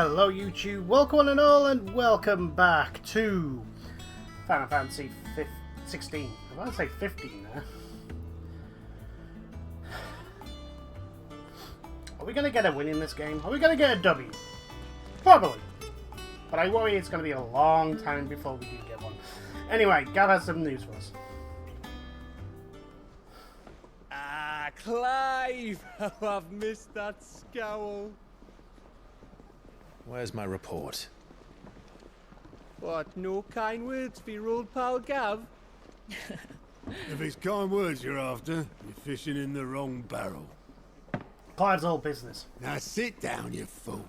Hello YouTube, welcome one and all, and welcome back to Final Fantasy 16. I want to say 15 there. Are we going to get a win in this game? Are we going to get a W? Probably. But I worry it's going to be a long time before we do get one. Anyway, Gav has some news for us. Ah, Clive! How I've missed that scowl. Where's my report? What, no kind words for your old pal Gav? If it's kind words you're after, you're fishing in the wrong barrel. Clive's all business. Now sit down, you fool.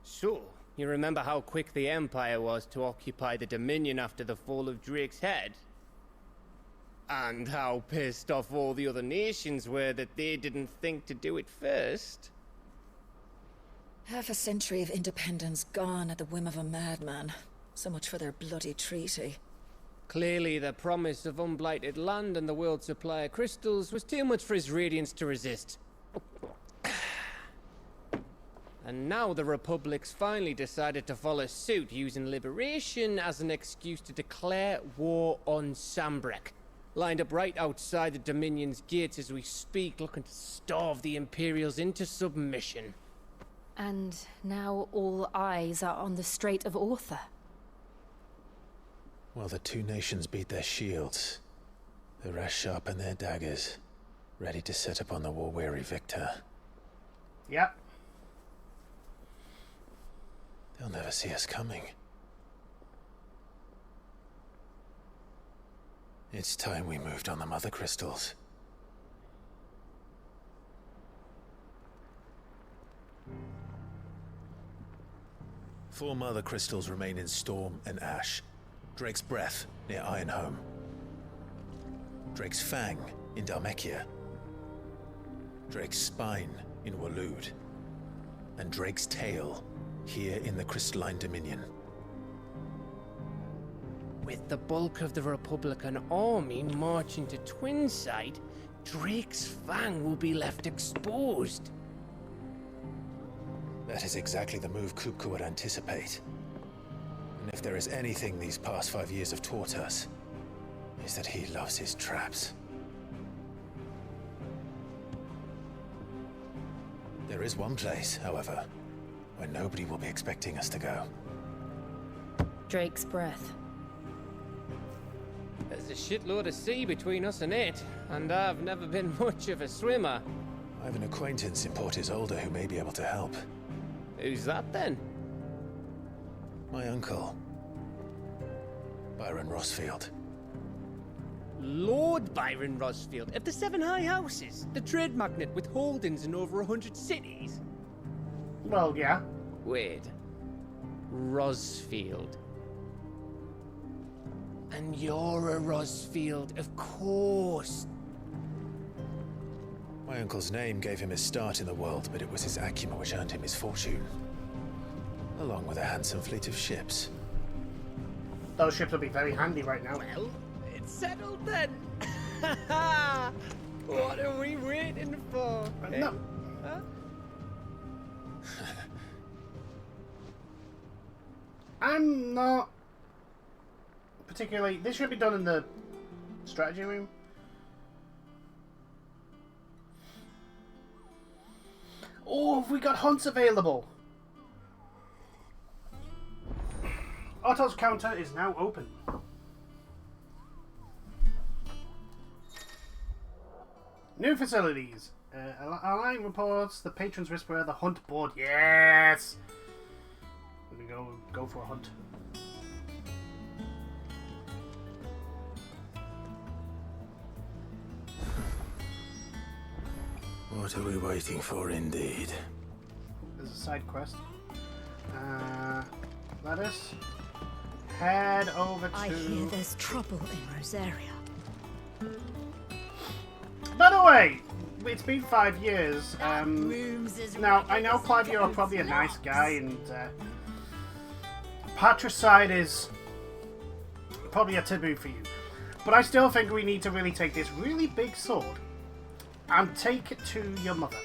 So, you remember how quick the Empire was to occupy the Dominion after the fall of Drake's head? And how pissed off all the other nations were that they didn't think to do it first? Half a century of independence gone at the whim of a madman. So much for their bloody treaty. Clearly, the promise of unblighted land and the world's supply of crystals was too much for his radiance to resist. And now the Republic's finally decided to follow suit, using liberation as an excuse to declare war on Sambrek. Lined up right outside the Dominion's gates as we speak, looking to starve the Imperials into submission. And now all eyes are on the Strait of Author. Well, the two nations beat their shields. The rest sharpen their daggers, ready to set upon the war-weary victor. Yep. They'll never see us coming. It's time we moved on the mother crystals. Four mother crystals remain in Storm and Ash. Drake's Breath near Ironhome. Drake's Fang in Dhalmekia. Drake's Spine in Waloed. And Drake's Tail here in the Crystalline Dominion. With the bulk of the Republican army marching to Twinside, Drake's Fang will be left exposed. That is exactly the move Kupka would anticipate. And if there is anything these past 5 years have taught us, is that he loves his traps. There is one place, however, where nobody will be expecting us to go. Drake's Breath. There's a shitload of sea between us and it, and I've never been much of a swimmer. I have an acquaintance in Port Isolde who may be able to help. Who's that then? My uncle, Byron Rosfield. Lord Byron Rosfield of the Seven High Houses, the trade magnate with holdings in over 100 cities. Well, yeah. Wait. Rosfield. And you're a Rosfield, of course. My uncle's name gave him his start in the world, but it was his acumen which earned him his fortune. Along with a handsome fleet of ships. Those ships will be very handy right now. Well, it's settled then. What are we waiting for? No. Huh? I'm not particularly... This should be done in the strategy room. Oh, have we got hunts available? Otto's counter is now open. New facilities. Align reports the Patron's Whisperer, the hunt board. Yes! Let me go for a hunt. What are we waiting for, indeed? There's a side quest. Let us head over to... I hear there's trouble in Rosaria. By the way, it's been 5 years. Now, I know, Clive, you're probably a nice guy, and patricide is probably a taboo for you. But I still think we need to really take this really big sword and take it to your mother.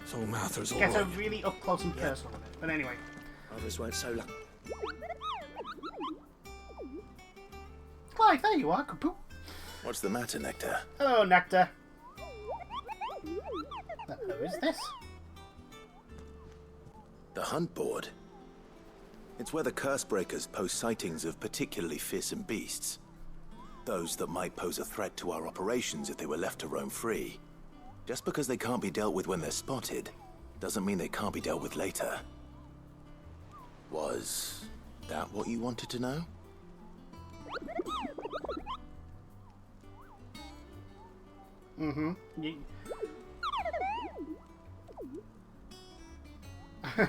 So Martha's all Get her right. really up close and personal with it. But anyway. Others weren't so lucky. Clive, there you are. Kapoo. What's the matter, Nectar? Hello, Nectar. Who is this? The hunt board. It's where the Cursebreakers post sightings of particularly fearsome beasts. Those that might pose a threat to our operations if they were left to roam free. Just because they can't be dealt with when they're spotted, doesn't mean they can't be dealt with later. Was that what you wanted to know? Mm-hmm.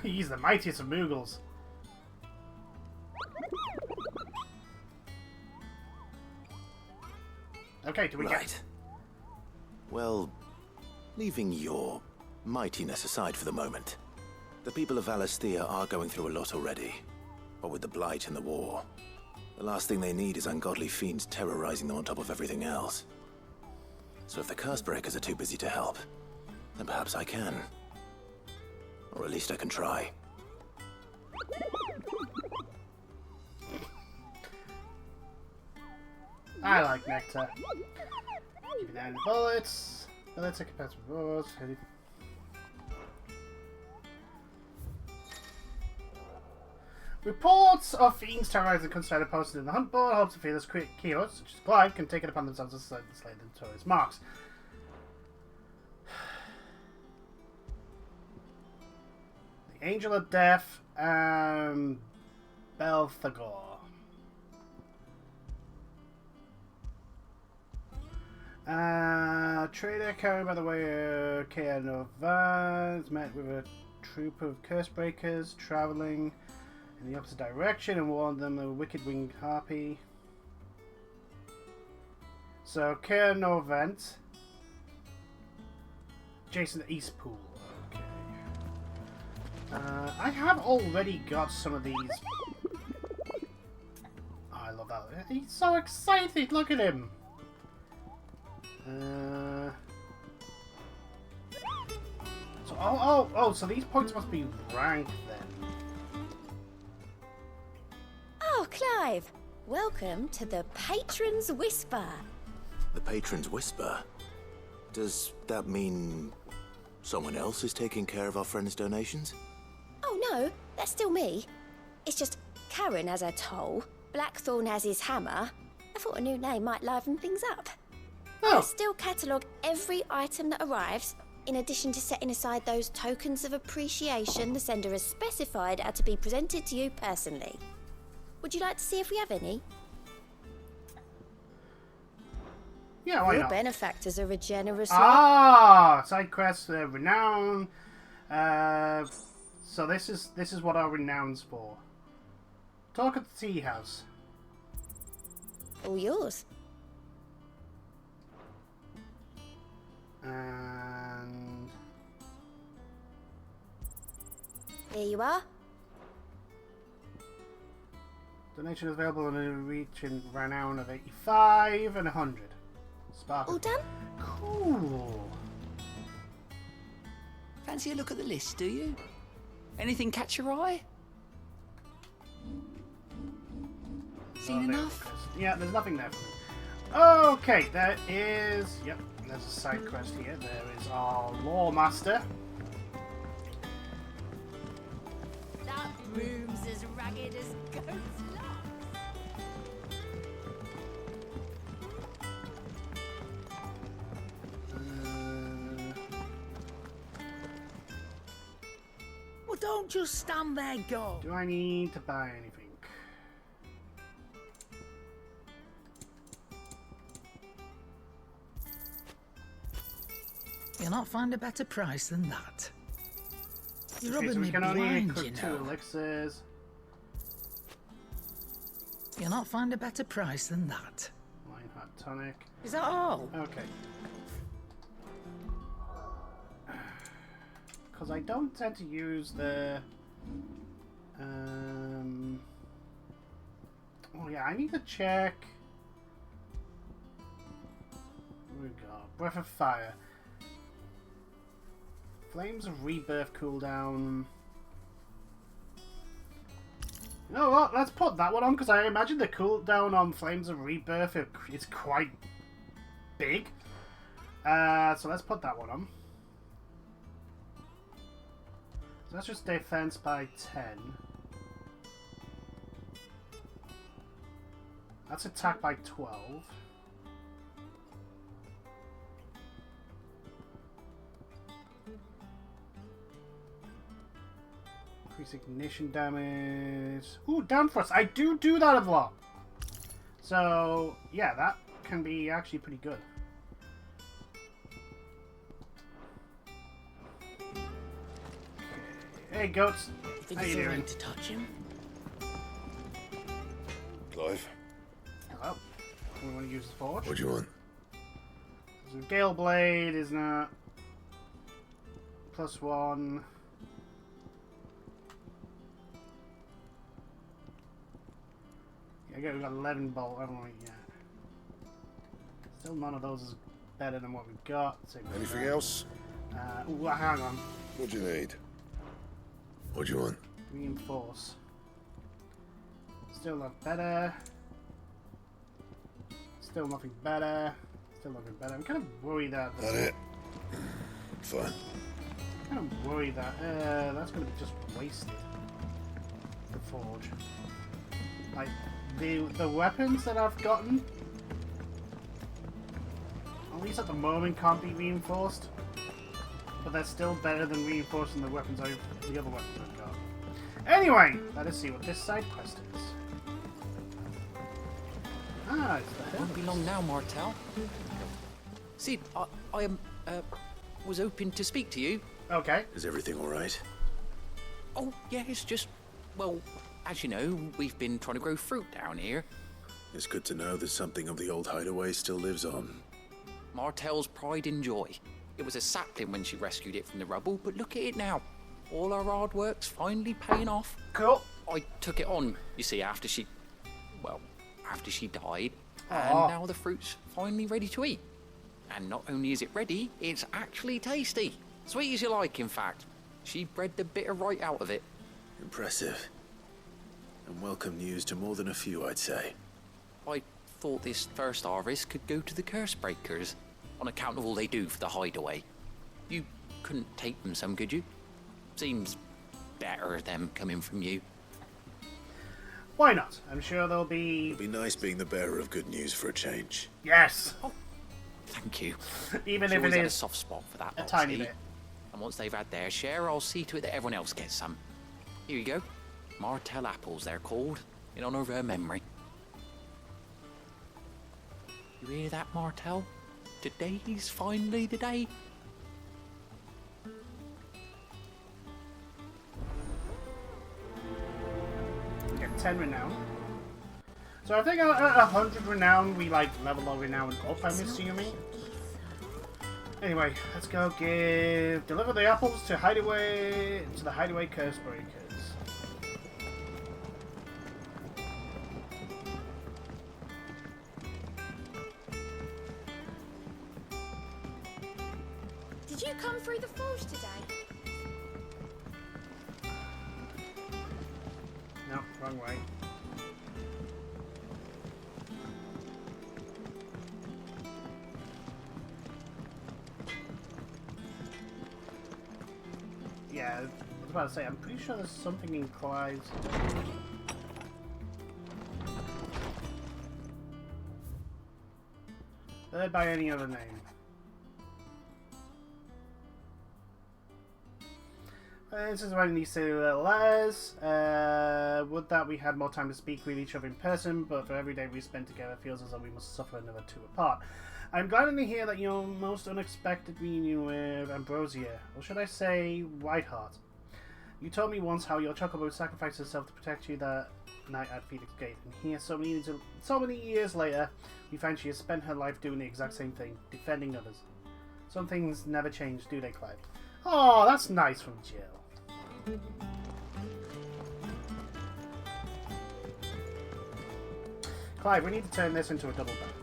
He's the mightiest of Moogles. Okay, do we Right. Well, leaving your mightiness aside for the moment, the people of Valisthea are going through a lot already. What with the Blight and the war, the last thing they need is ungodly fiends terrorizing them on top of everything else. So if the Cursebreakers are too busy to help, then perhaps I can. Or at least I can try. I like Nectar. Give me 9 bullets. Let's take a pass with yours. Reports of fiends terrorizing the countryside are posted in the hunt board. Hopes of fearless heroes, such as Clive, can take it upon themselves to slay the notorious marks. The Angel of Death and Belthagor. Trader carried by the way of Nova is met with a troop of Cursebreakers traveling in the opposite direction and warned them of a wicked winged harpy. So, Novent, Jason Eastpool. Okay. I have already got some of these. Oh, I love that. He's so excited. Look at him. So these points must be ranked then. Oh, Clive! Welcome to the Patron's Whisper. The Patron's Whisper? Does that mean someone else is taking care of our friend's donations? Oh no, that's still me. It's just Karen has her toll, Blackthorn has his hammer. I thought a new name might liven things up. I Oh, still catalogue every item that arrives, in addition to setting aside those tokens of appreciation the sender has specified are to be presented to you personally. Would you like to see if we have any? yeah, why Your not? benefactors are a generous lot. Ah, side quests, renown. So this is what our renown's for. Talk at the tea house. All yours. And Here you are. donation is available in a reaching renown of 85 and 100. Sparkle. All done? Cool. Fancy a look at the list, do you? Anything catch your eye? Seen enough? Yeah, there's nothing there for me. Okay, there is... Yep, there's a side quest here. There is our Law Master. That room's as ragged as goat's Well, don't just stand there, go. Do I need to buy anything? You'll not find a better price than that. You're Okay, so rubbing we me can only blind, equip you 2 know. elixirs. You'll not find a better price than that. Lionheart tonic. Is that all? Okay. Because I don't tend to use the... Oh yeah, I need to check... we got? Breath of Fire. Flames of Rebirth cooldown. You know what? Let's put that one on, because I imagine the cooldown on Flames of Rebirth is quite big. So let's put that one on. So that's just defense by 10. That's attack by 12. Increase ignition damage. Ooh, downforce. I do that a lot. So, yeah, that can be actually pretty good. Hey, goats. Think How it's you all doing? right to touch him? Clive, Hello. We want to use the forge. what do you want? So Gale Blade is not +1. Yeah, we got 11 bolt, haven't we? Yeah. Still none of those is better than what we've got. Same Anything else? Ooh, hang on. What do you need? What do you want? Reinforce. Still not better. Still nothing better. Still nothing better. I'm kind of worried that. That it? Fine. I'm kind of worried that that's going to be just wasted. The forge. Like the weapons that I've gotten, at least at the moment, can't be reinforced. But they're still better than reinforcing the weapons the other weapons I've got. Anyway, let us see what this side quest is. Ah, it's the Won't be long now, Martel. See, I was hoping to speak to you. Okay. Is everything all right? Oh, yeah, it's just, well, as you know, we've been trying to grow fruit down here. It's good to know that something of the old hideaway still lives on. Martel's pride and joy. It was a sapling when she rescued it from the rubble, but look at it now. All our hard work's finally paying off. Cool. I took it on, you see, after she died. Aww. And now the fruit's finally ready to eat. And not only is it ready, it's actually tasty. Sweet as you like, in fact. She bred the bitter right out of it. Impressive. And welcome news to more than a few, I'd say. I thought this first harvest could go to the curse breakers, on account of all they do for the hideaway. You couldn't take them some, could you? Seems better them coming from you. Why not? I'm sure there'll be... It'd be nice being the bearer of good news for a change. Yes! Oh, thank you. Even She if always it had a is soft spot for that a lot, tiny see? bit. And once they've had their share, I'll see to it that everyone else gets some. Here you go. Martel apples, they're called, in honor of her memory. You hear that, Martel? Today's finally the day. We get 10 renown. So I think at 100 renown, we like level our renown up, I'm assuming. Anyway, let's go deliver the apples to the hideaway curse breakers. Did you come through the forge today? No, wrong way. Yeah, I was about to say, I'm pretty sure there's something in Clive's. Led by any other name. This is writing these letters. Would that we had more time to speak with each other in person, but for every day we spend together, it feels as though we must suffer another two apart. I'm glad to hear that your most unexpected reunion with Ambrosia, or should I say Whiteheart. You told me once how your chocobo sacrificed herself to protect you that night at Phoenix Gate, and here, so many years later, we find she has spent her life doing the exact same thing, defending others. Some things never change, do they, Clive? Oh, that's nice from Jill. Clive, we need to turn this into a double back.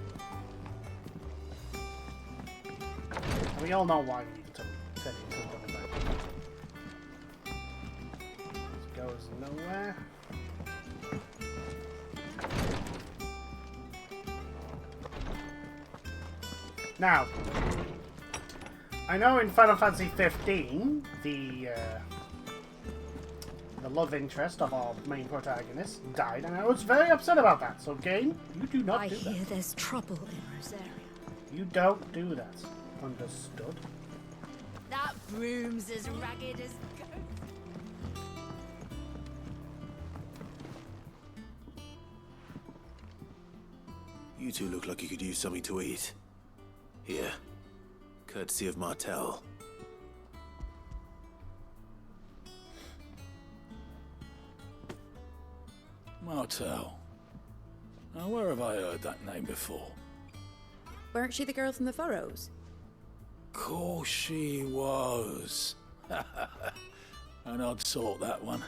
We all know why we need to turn it into a double bed. This goes nowhere. Now, I know in Final Fantasy 15, the love interest of our main protagonist died, and I was very upset about that. So, game, you do not do that. I hear there's trouble in Rosarian. You don't do that. Understood? That broom's as ragged as goat. You two look like you could use something to eat. Here. Courtesy of Martel. Martel. Now, where have I heard that name before? Weren't she the girl from the Furrows? Course she was. An odd sort, that one.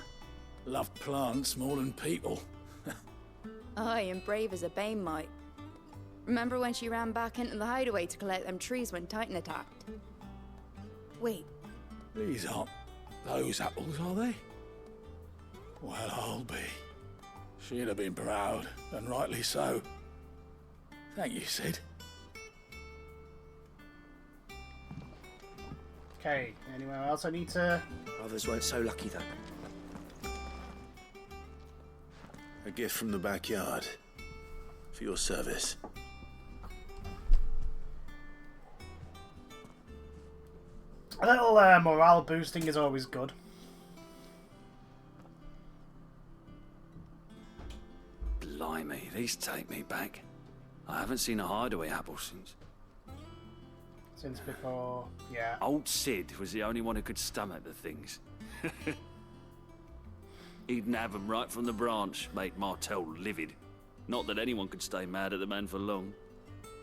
Loved plants more than people. Aye, and brave as a bane might. Remember when she ran back into the hideaway to collect them trees when Titan attacked? Wait. These aren't those apples, are they? Well, I'll be. She'd have been proud, and rightly so. Thank you, Sid. Okay, anywhere else I need to... Others weren't so lucky, though. A gift from the backyard. For your service. A little morale boosting is always good. Blimey, these take me back. I haven't seen a hideaway apple since. Since before, yeah. Old Sid was the only one who could stomach the things. He'd nab them right from the branch, made Martel livid. Not that anyone could stay mad at the man for long.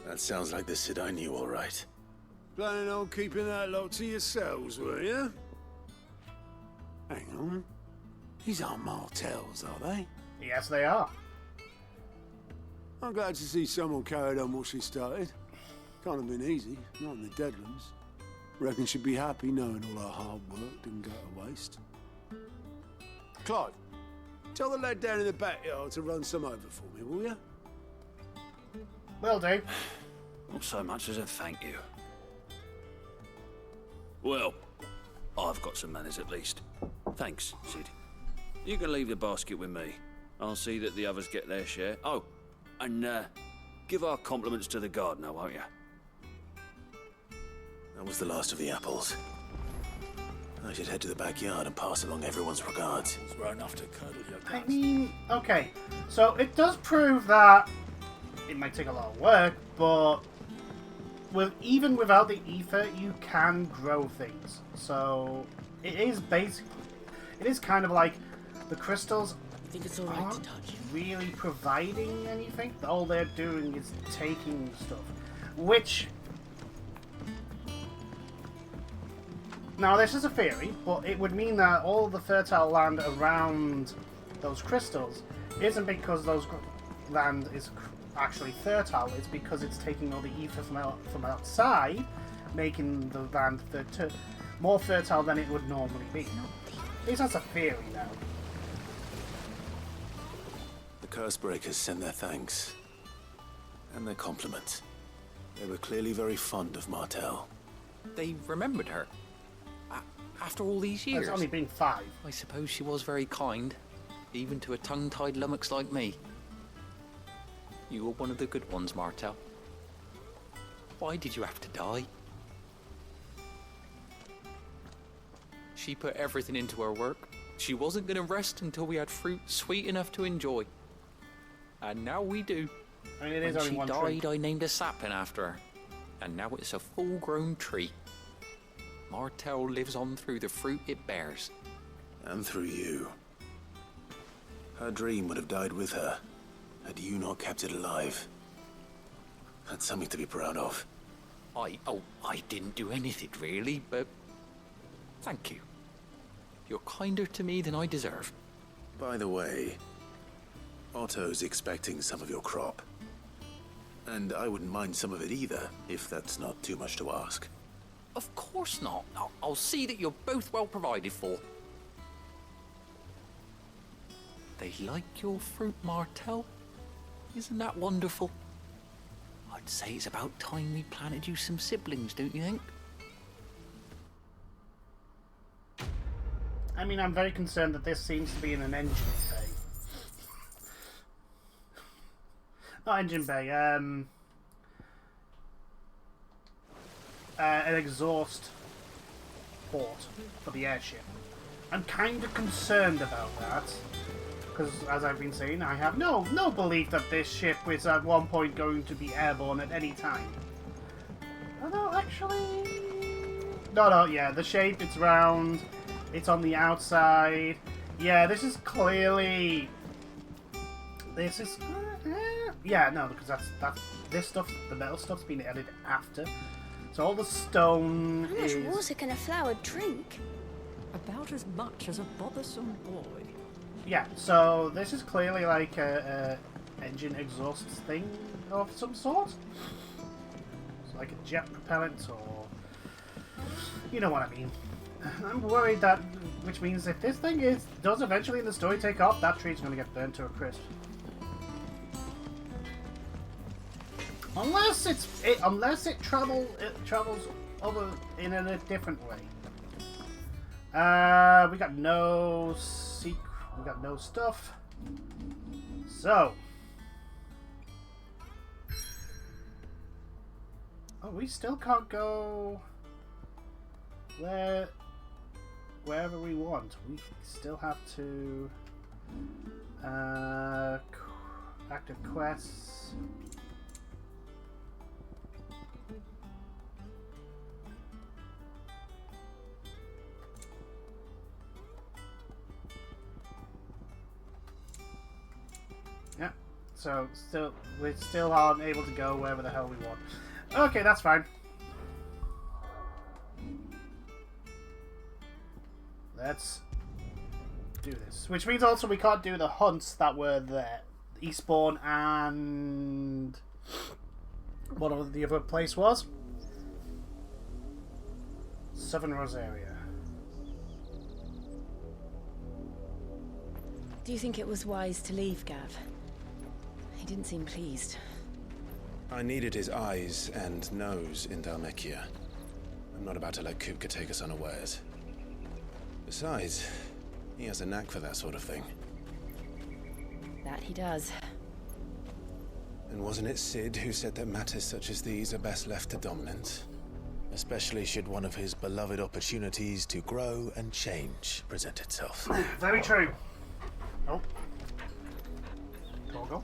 That sounds like the Sid I knew, all right. Planning on keeping that lot to yourselves, were you? Hang on. These aren't Martels, are they? Yes, they are. I'm glad to see someone carried on what she started. Can't have been easy, not in the Deadlands. Reckon she'd be happy knowing all her hard work didn't go to waste. Clive, tell the lad down in the backyard to run some over for me, will you? Will do. Not so much as a thank you. Well, I've got some manners at least. Thanks, Sid. You can leave the basket with me. I'll see that the others get their share. Oh, and give our compliments to the gardener, won't you? That was the last of the apples. I should head to the backyard and pass along everyone's regards. We're enough to cuddle your I mean, okay. So it does prove that it might take a lot of work, but even without the ether, you can grow things. So it is kind of like the crystals I think it's alright to touch. Really providing anything. All they're doing is taking stuff, which... Now, this is a theory, but it would mean that all the fertile land around those crystals isn't because those land is actually fertile. It's because it's taking all the ether from outside, making the land more fertile than it would normally be. At least that's a theory now. The Cursebreakers send their thanks. And their compliments. They were clearly very fond of Martel. They remembered her. After all these years. It's only been 5. I suppose she was very kind, even to a tongue-tied lummox like me. You were one of the good ones, Martel. Why did you have to die? She put everything into her work. She wasn't going to rest until we had fruit sweet enough to enjoy. And now we do. I mean, it is when only she one died, tree. I named a sapling after her. And now it's a full-grown tree. Martel lives on through the fruit it bears. And through you. Her dream would have died with her, had you not kept it alive. That's something to be proud of. I didn't do anything really, but thank you. You're kinder to me than I deserve. By the way, Otto's expecting some of your crop. And I wouldn't mind some of it either, if that's not too much to ask. Of course not. I'll see that you're both well provided for. They like your fruit, Martel. Isn't that wonderful? I'd say it's about time we planted you some siblings, don't you think? I mean, I'm very concerned that this seems to be in an engine bay. Not engine bay, an exhaust port for the airship. I'm kind of concerned about that. Because, as I've been saying, I have no belief that this ship is at one point going to be airborne at any time. Oh, no, actually... No, yeah, the shape, it's round, it's on the outside. Yeah, this is clearly... This is... yeah, no, because that's this stuff, the metal stuff's been added after. So all the stone How much water can a flower drink? About as much as a bothersome boy. Yeah, so this is clearly like a engine exhaust thing of some sort. It's like a jet propellant or... You know what I mean. I'm worried that... Which means if this thing does eventually in the story take off, that tree's going to get burnt to a crisp. Unless it travels over in a different way. We got no secret. We got no stuff. So. Oh, we still can't go wherever we want. We still have to active quests. Yeah, so we still aren't able to go wherever the hell we want. Okay, that's fine. Let's do this. Which means also we can't do the hunts that were there. Eastbourne and... what the other place was? Southern Rosaria. Do you think it was wise to leave, Gav? He didn't seem pleased. I needed his eyes and nose in Dhalmekia. I'm not about to let Kupka take us unawares. Besides, he has a knack for that sort of thing. That he does. And wasn't it Sid who said that matters such as these are best left to dominance? Especially should one of his beloved opportunities to grow and change present itself. Very true. Oh. Go.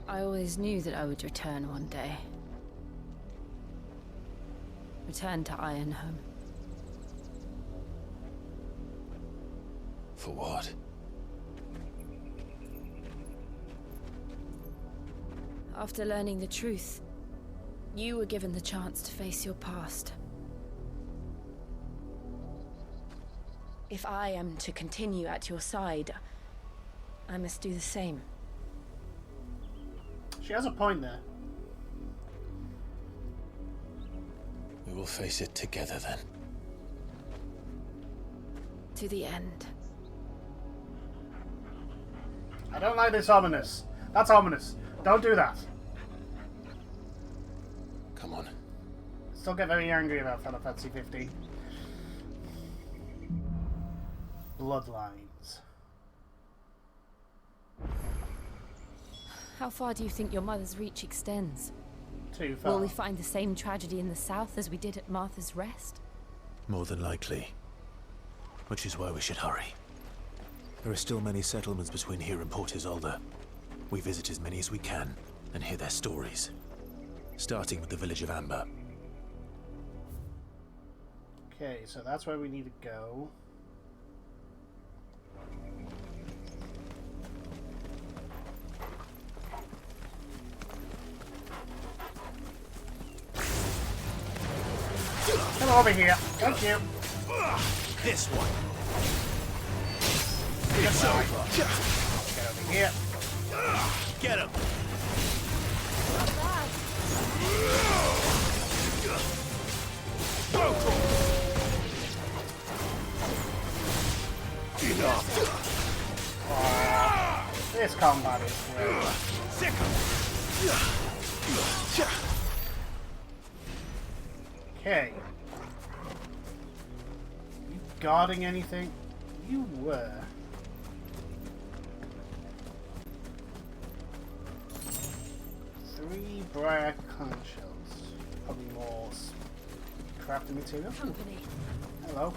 I always knew that I would return one day. Return to Ironhome. For what? After learning the truth, you were given the chance to face your past. If I am to continue at your side, I must do the same. She has a point there. We will face it together then. To the end. I don't like this ominous. That's ominous. Don't do that. Come on. Still get very angry about Final Fantasy 15. Bloodlines. How far do you think your mother's reach extends? Too far. Will we find the same tragedy in the south as we did at Martha's Rest? More than likely. Which is why we should hurry. There are still many settlements between here and Port Isolde. We visit as many as we can and hear their stories. Starting with the village of Amber. Okay, so that's where we need to go. Come over here. Thank you. This one. Get over here. Get him! This combat is great. Okay. You guarding anything? You were. Three briar conch shells. Probably more crafting material. Company. Hello.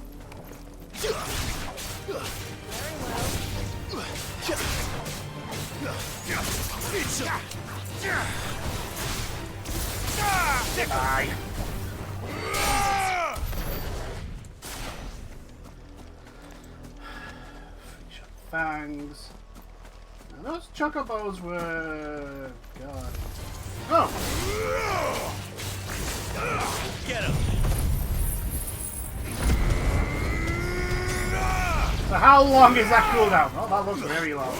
Die. Fangs. Now those chocobos were... God. Oh! Get him! So how long is that cooldown? Oh, that looks very long.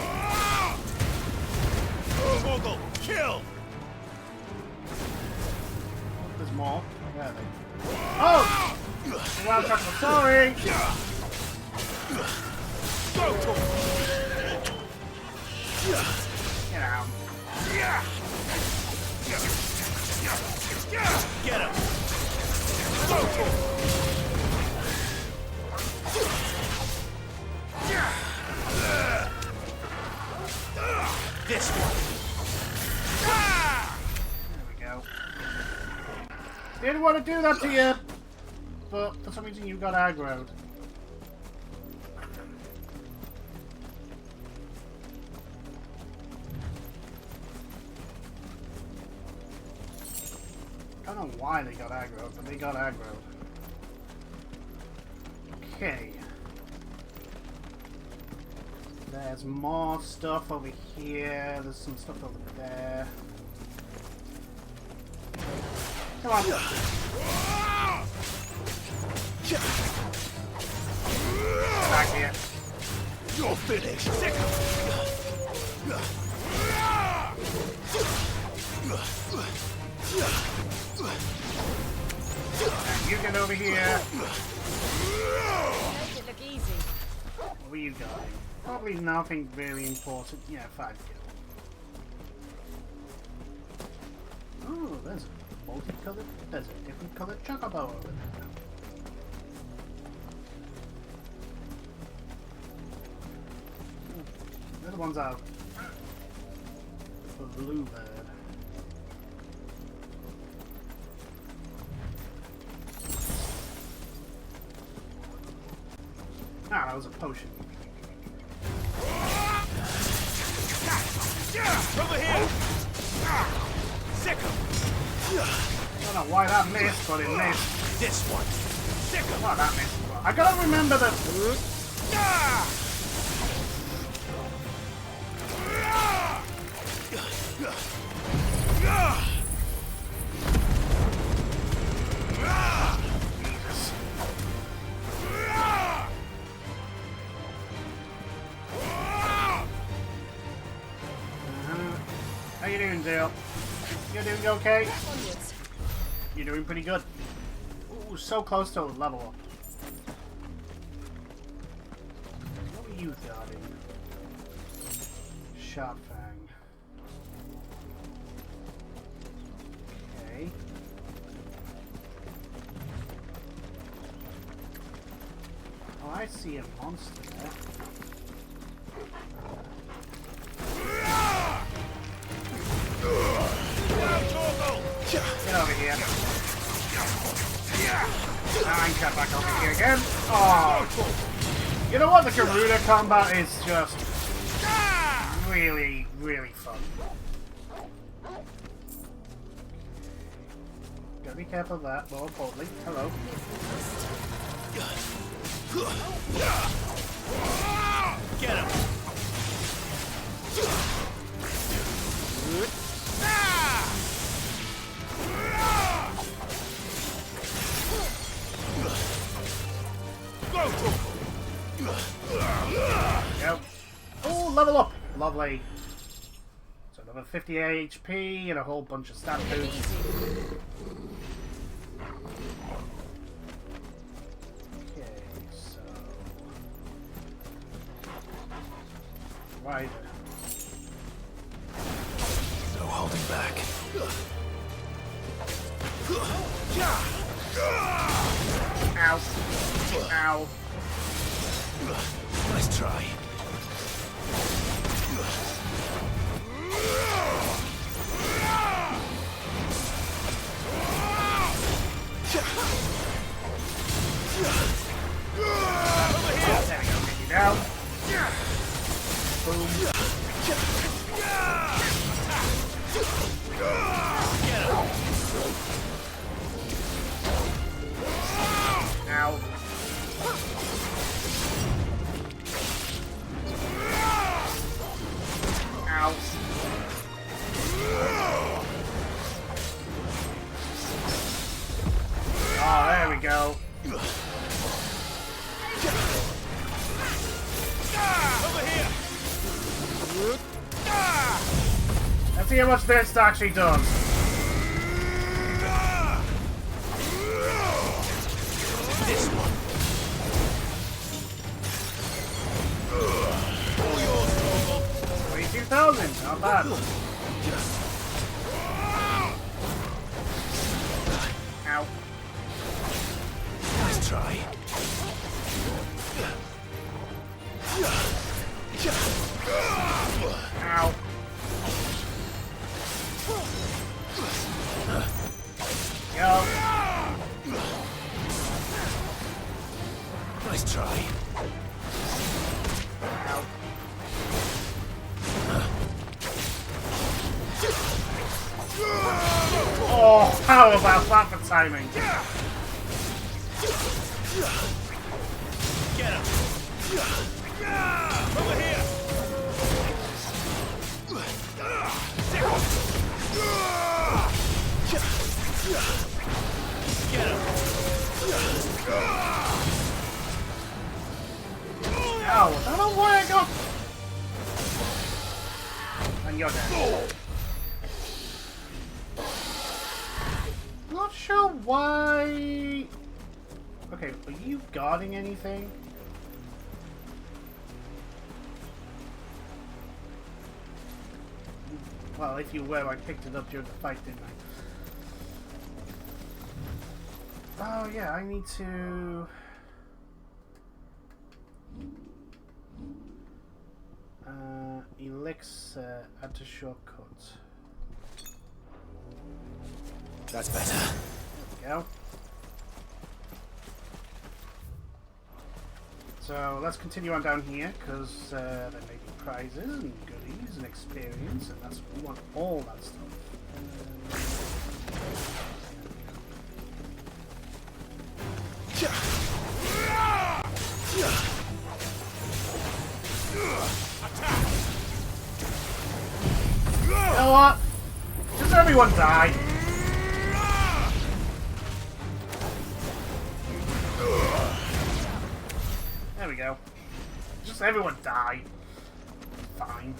Mogul, kill! There's more. Where are they? Oh! Wild chocolate, sorry! Get out. Get him! This one. There we go. Didn't want to do that to you, but for some reason you got aggroed. I don't know why they got aggroed, but they got aggroed. Okay. There's more stuff over here. There's some stuff over there. Come on. Back here. You're finished. You get over here. Make it look easy. What were you guarding? Probably nothing very important. Yeah, 5 kills. Oh, there's a multicolored. There's a different colored chocobo over there. The other one's out. The blue bird. Ah, that was a potion. Over here! Sick him! I don't know why that missed, but it missed. This one! Sick him! Oh, that missed as well. I gotta remember that. How you doing, Dale? You doing okay? You're doing pretty good. Ooh, so close to a level up. What were you guarding? Sharp Fang. Okay. Oh, I see a monster there. Get over here. And get back over here again. Oh, cool. You know what? The Garuda combat is just really, really fun. Gotta be careful of that, more importantly. Hello. Get him! Go. Oh, level up. Lovely. So another 50 HP and a whole bunch of stat boosts. Okay, so... Right. No holding back. Ow. Ow. Nice try. Down. Boom. Ow. Ow. Oh, there we go. Over here. Let's see how much this actually does. This one. All yours, Torgal. 22,000, not bad. Ow. Nice try. Ow. Go. Nice try. Ow. Oh, how about that for timing? Get him. Over here. Get him. Ow, I don't know where I got. And you're dead. Not sure why. Okay, are you guarding anything? Well, if you were, I picked it up during the fight, didn't I? Oh yeah, I need to... Elixir, add to shortcut. That's better. There we go. So let's continue on down here, because there may be prizes and goodies and experience, and that's we want all that stuff. You know what? Just everyone die. There we go. Just everyone die. Fine.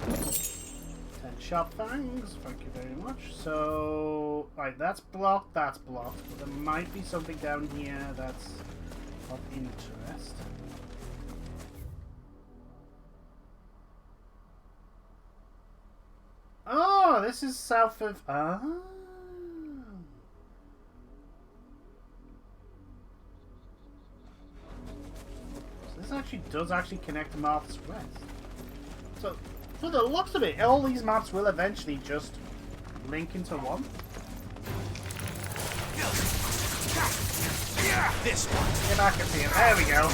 10 sharp fangs, thank you very much. So, right, that's blocked, but there might be something down here that's of interest. Oh, this is south of... Ah. This actually does connect to Martha's Rest. So, for the looks of it, all these maps will eventually just link into one. This one. Get back up here. There we go.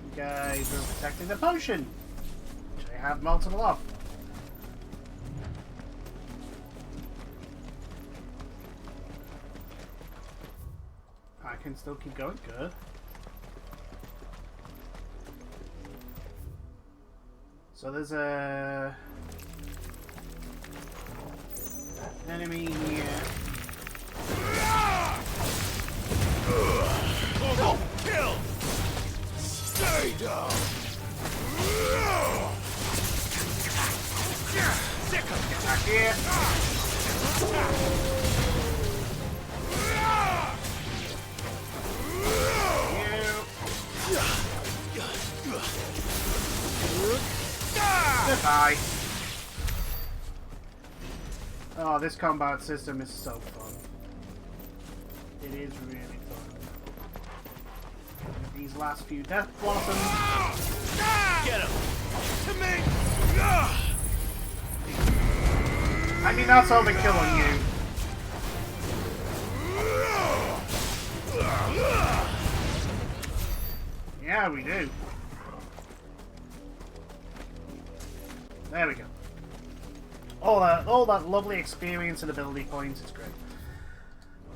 You guys are protecting the potion, which I have multiple of. I can still keep going. Good. So there's a enemy here. Go, kill! Stay down! Sick of get back here! Goodbye. Oh, this combat system is so fun. It is really fun. These last few death blossoms. Get him! To me! I mean, that's overkill on you. Yeah, we do. There we go. All that lovely experience and ability points is great.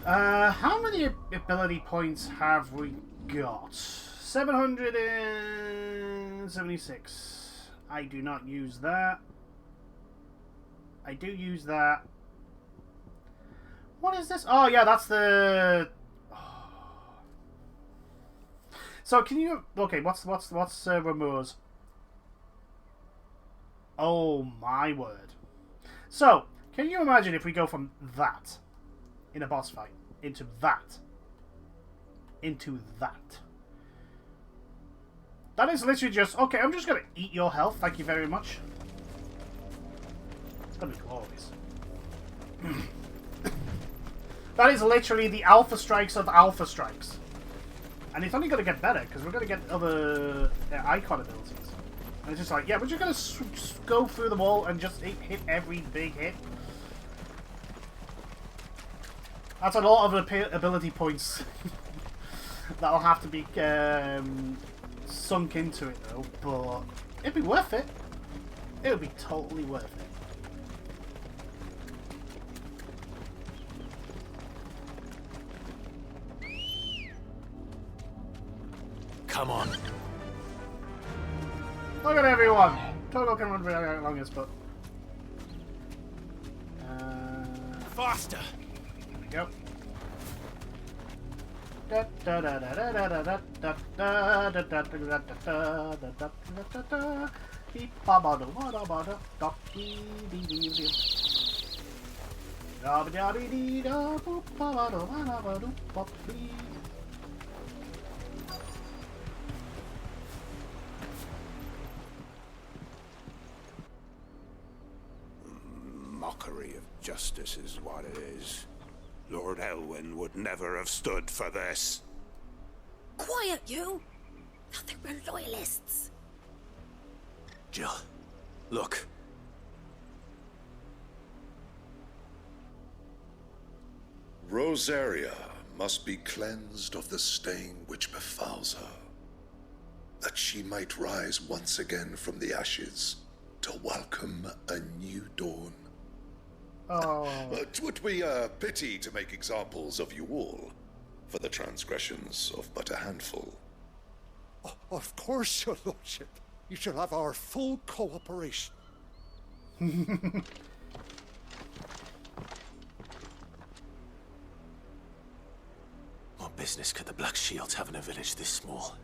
How many ability points have we got? 776. I do not use that. I do use that. What is this? Oh yeah, that's the. So can you? Okay, what's Ramir's? Oh my word! So can you imagine if we go from that in a boss fight into that? That is literally just okay. I'm just gonna eat your health. Thank you very much. It's gonna be glorious. That is literally the alpha strikes of alpha strikes. And it's only going to get better, because we're going to get other icon abilities. And it's just like, yeah, we're just going to go through the wall and just hit every big hit. That's a lot of ability points that'll have to be sunk into it, though. But it'd be worth it. It would be totally worth it. Come on. Look at everyone! Total can run very longest, but... Faster! There we go. Mockery of justice is what it is. Lord Elwyn would never have stood for this. Quiet, you! I think we're loyalists. Jill, look. Rosaria must be cleansed of the stain which befouls her, that she might rise once again from the ashes to welcome a new dawn. Oh. It would be a pity to make examples of you all, for the transgressions of but a handful. Of course, your lordship. You shall have our full cooperation. What business could the Black Shields have in a village this small?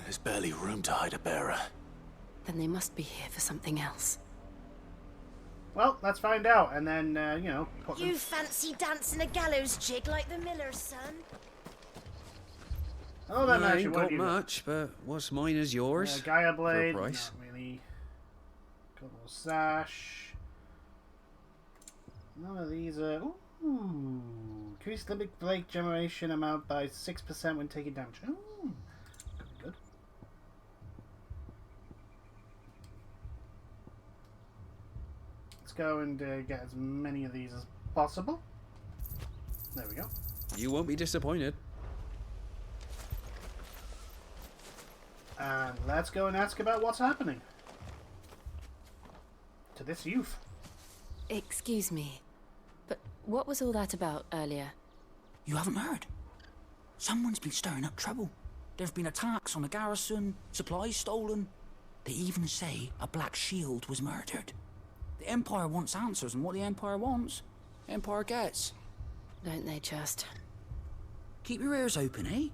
There's barely room to hide a bearer. Then they must be here for something else. Well, let's find out, and then, you know... You fancy dancing a gallows jig like the miller's son? Oh, that I actually ain't what got do you much, but what's mine is yours. Gaia Blade, for a price. not really. Couple Sash. None of these are... Ooh. Increase the big blade generation amount by 6% when taking damage. Ooh. Could be good. Let's go and get as many of these as possible. There we go. You won't be disappointed. And let's go and ask about what's happening to this youth. Excuse me, but what was all that about earlier? You haven't heard? Someone's been stirring up trouble. There have been attacks on the garrison, supplies stolen. They even say a Black Shield was murdered. The Empire wants answers, and what the Empire wants, the Empire gets. Don't they just? Keep your ears open, eh?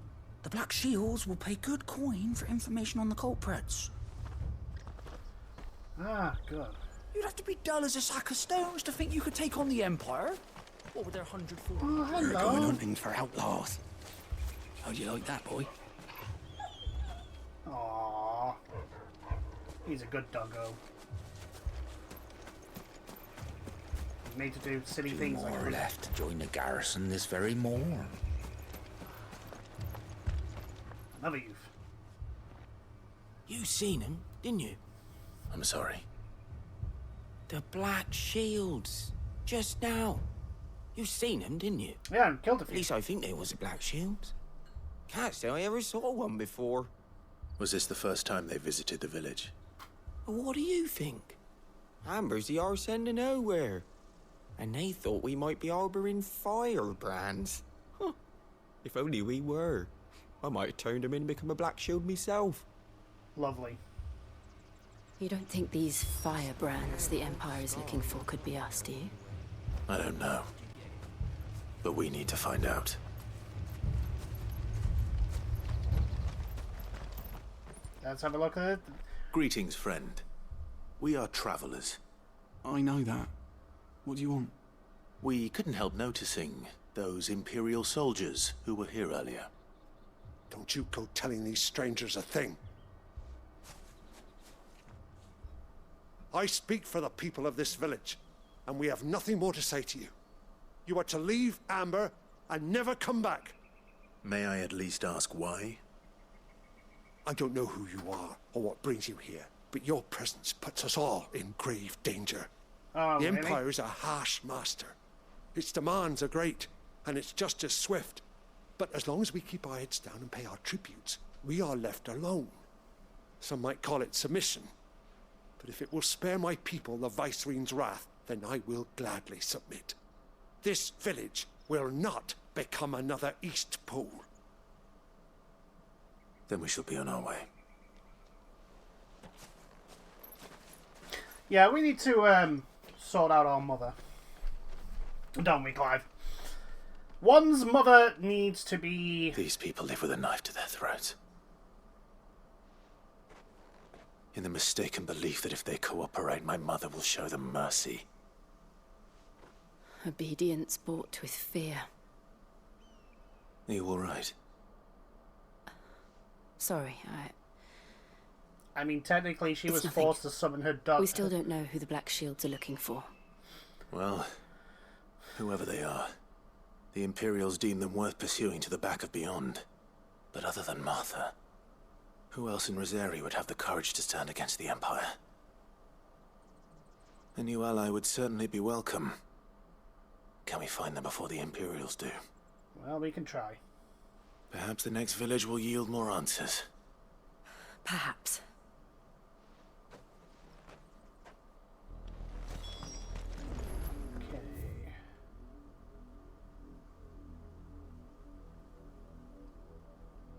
The Black Shields will pay good coin for information on the culprits. Ah, good. You'd have to be dull as a sack of stones to think you could take on the Empire. What with their 140? Oh, hello. We're going hunting for outlaws. How'd you like that, boy? Aww. He's a good doggo. He's made to do silly things like more left to join the garrison this very morn. Another youth. You seen him, didn't you? I'm sorry. The Black Shields. Just now. You seen him, didn't you? Yeah, and killed a few. At least I think there was a Black Shield. Can't say I ever saw one before. Was this the first time they visited the village? What do you think? Amber's the arse end of nowhere. And they thought we might be harbouring firebrands. Huh. If only we were. I might have turned him in and become a Black Shield myself. Lovely. You don't think these firebrands the Empire is looking for could be us, do you? I don't know. But we need to find out. Let's have a look at it. Greetings, friend. We are travelers. I know that. What do you want? We couldn't help noticing those Imperial soldiers who were here earlier. Don't you go telling these strangers a thing. I speak for the people of this village, and we have nothing more to say to you. You are to leave Amber and never come back. May I at least ask why? I don't know who you are or what brings you here, but your presence puts us all in grave danger. Oh, the really? Empire is a harsh master. Its demands are great, and its justice swift. But as long as we keep our heads down and pay our tributes, we are left alone. Some might call it submission. But if it will spare my people the Viceroy's wrath, then I will gladly submit. This village will not become another East Pole. Then we shall be on our way. Yeah, we need to sort out our mother. Don't we, Clive? One's mother needs to be... These people live with a knife to their throats. In the mistaken belief that if they cooperate, my mother will show them mercy. Obedience bought with fear. Are you all right? Sorry, I mean, technically, she It's was nothing. forced to summon her dog. We still don't know who the Black Shields are looking for. Well, whoever they are, the Imperials deem them worth pursuing to the back of beyond. But other than Martha, who else in Rosarian would have the courage to stand against the Empire? A new ally would certainly be welcome. Can we find them before the Imperials do? Well, we can try. Perhaps the next village will yield more answers. Perhaps.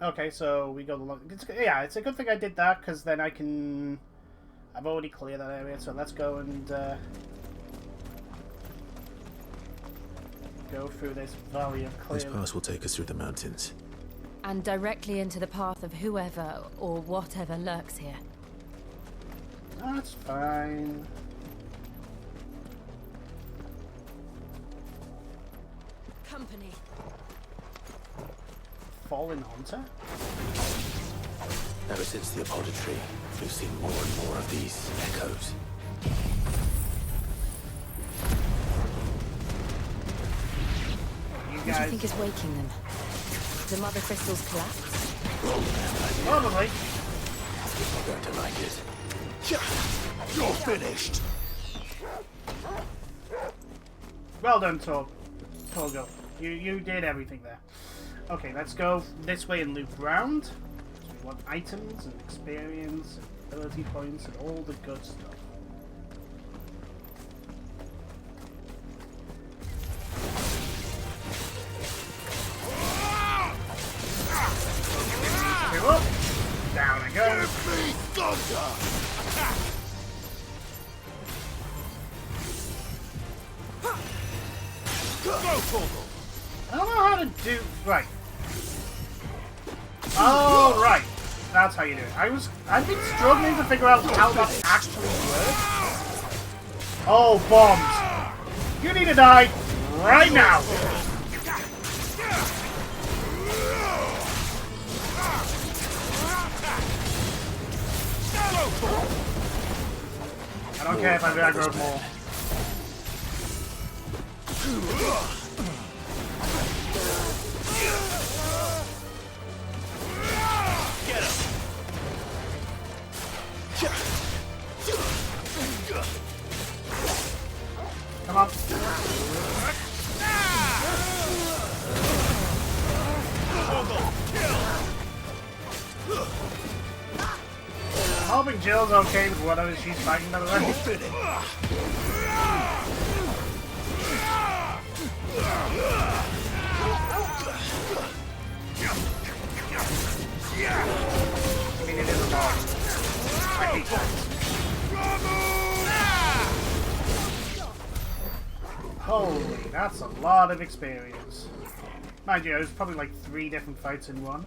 Okay, so we go the long... Yeah, it's a good thing I did that, because then I can... I've already cleared that area, so let's go and... go through this valley of clear... This pass will take us through the mountains. And directly into the path of whoever or whatever lurks here. That's fine. Company. Fallen Hunter? Ever since the Apoditry, we've seen more and more of these echoes. What do you think is waking them? The mother crystals collapse? Probably. You're going to like it. You're finished. Well done, Torgo. You did everything there. Okay, let's go this way and loop round. So we want items and experience and ability points and all the good stuff. Two up. Down I go. Give me thunder. I don't know how to do... Right. Oh, right. That's how you do it. I've been struggling to figure out how that actually works. Oh, bombs. You need to die right now. I don't care if I'm aggroed more. Get him! Come on. I'm hoping Jill's okay with whatever she's fighting, by the way. I mean, it is a boss. I hate that. Holy, that's a lot of experience. Mind you, it was probably like 3 different fights in one.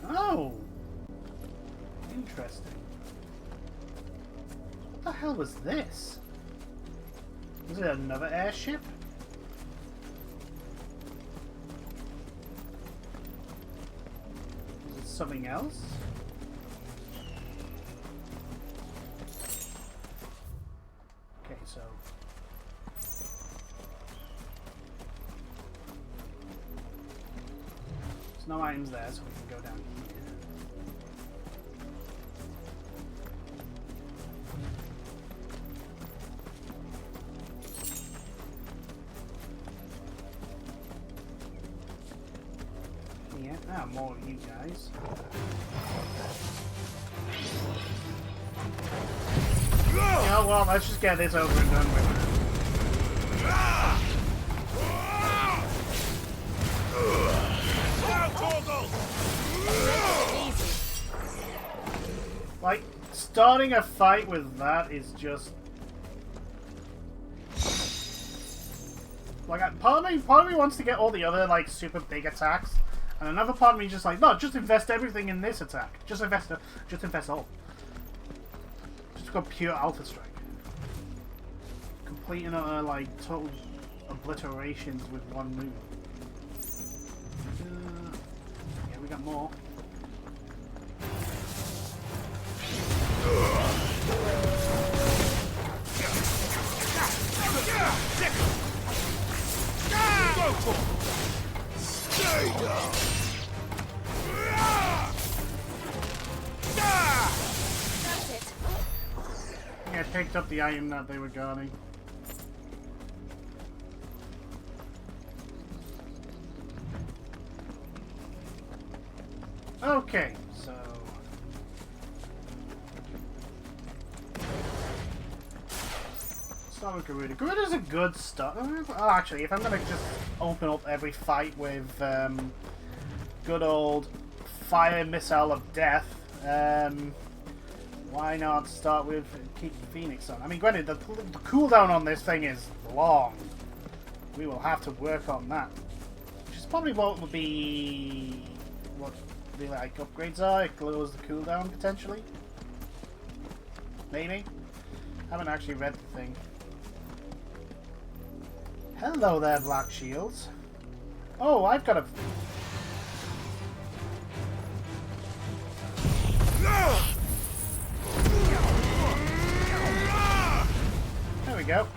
Oh! Interesting. What the hell was this? Was it another airship? Is it something else? Okay, so... There's no items there, so we can go down here. Yeah, more of you guys. Yeah, well, let's just get this over and done with. Like, starting a fight with that is just... Like, part of me wants to get all the other, like, super big attacks. And another part of me just like, no, just invest everything in this attack. Just invest all. Just go pure Alpha Strike. Complete another, like, total obliterations with one move. Yeah, we got more. Stay down! That's it. Yeah, I picked up the item that they were guarding. Okay, so... Start with Garuda. Garuda's a good start. Oh, actually, if I'm gonna just open up every fight with good old fire missile of death, why not start with keep the Phoenix on? I mean, granted, the cooldown on this thing is long. We will have to work on that. Which is probably what would be... what the like upgrades are. It lowers the cooldown, potentially. Maybe? Haven't actually read the thing. Hello there, Black Shields. Oh, I've got a... There we go.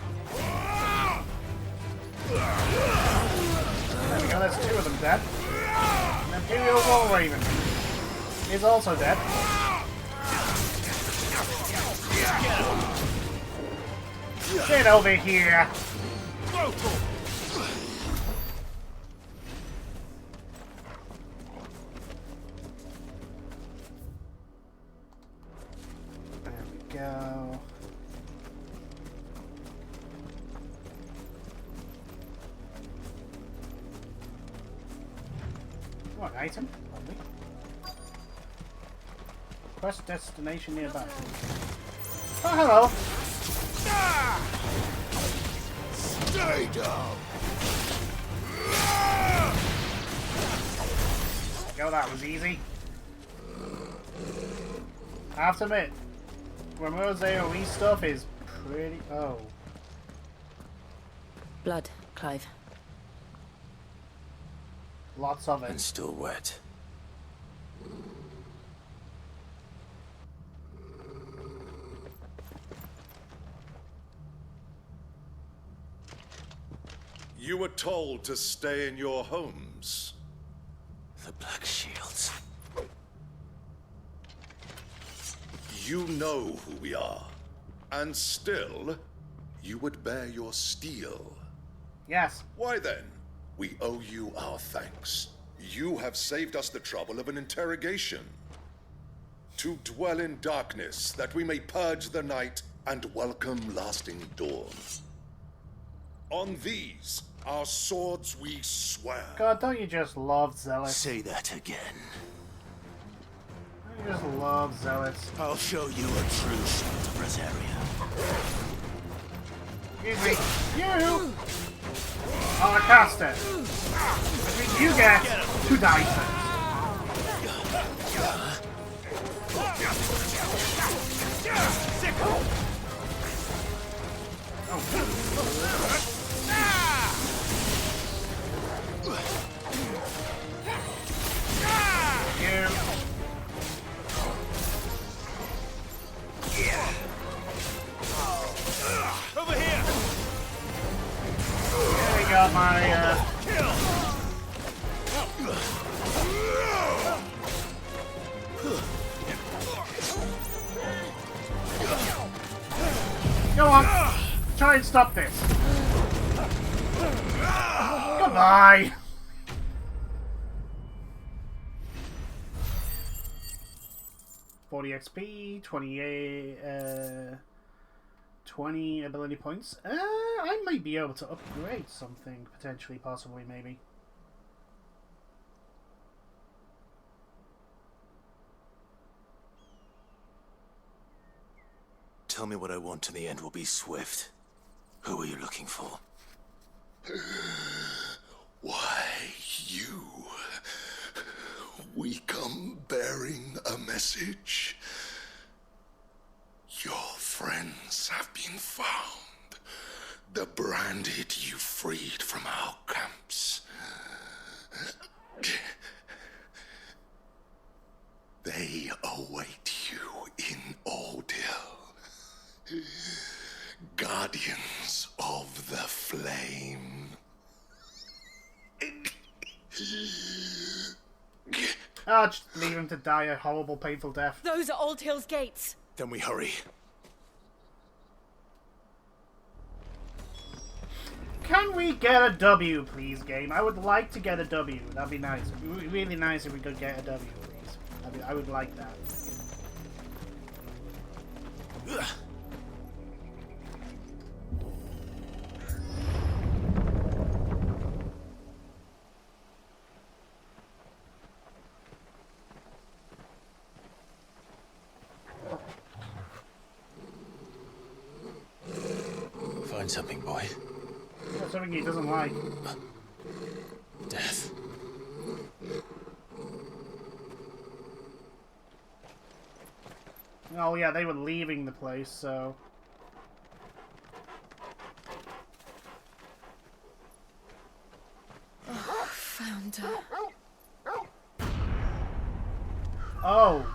There we go, there's 2 of them dead. And Imperial Wall Raven is also dead. Get over here! There we go. Oh, an item. Lovely. Quest destination nearby. Oh, hello. Stay down. Yo, that was easy. I have to admit, Ramirez AoE stuff is pretty... Oh. Blood, Clive. Lots of it. And still wet. You were told to stay in your homes. The Black Shields. You know who we are. And still, you would bear your steel. Yes. Why then? We owe you our thanks. You have saved us the trouble of an interrogation. To dwell in darkness, that we may purge the night and welcome lasting dawn. On these, our swords we swear. God, don't you just love Zealots? Say that again. Don't you just love Zealots? I'll show you a true shot of Rosaria. Excuse me. You are a caster. Which means you get to die first. Over here. There we go, my Go on. Try and stop this. Goodbye. $40 XP, 20 ability points. I might be able to upgrade something, potentially, possibly, maybe. Tell me what I want and the end will be swift. Who are you looking for? Why, you? We come bearing a message. Your friends have been found. The branded you freed from our camps. They await you in Ordeal. Guardians of the Flame. Just leave him to die a horrible, painful death. Those are Old Hill's gates. Then we hurry. Can we get a W, please, game? I would like to get a W. That'd be nice. It'd be really nice if we could get a W, please. I would like that. Find something, boy. That's something he doesn't like. Death. Oh yeah, they were leaving the place, so... Oh, found her. Oh!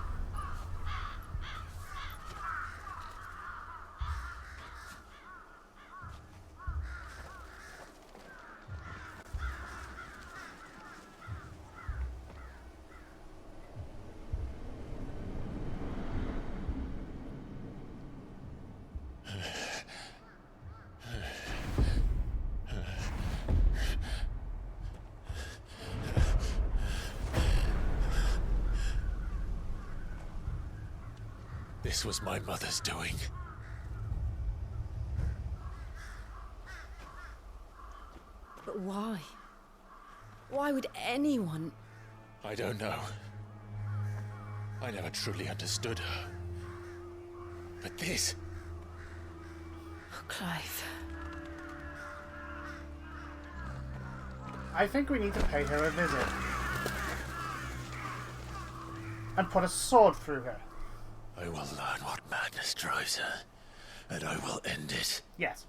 This was my mother's doing. But why? Why would anyone? I don't know. I never truly understood her. But this... Oh, Clive. I think we need to pay her a visit. And put a sword through her. I will learn what madness drives her, and I will end it. Yes.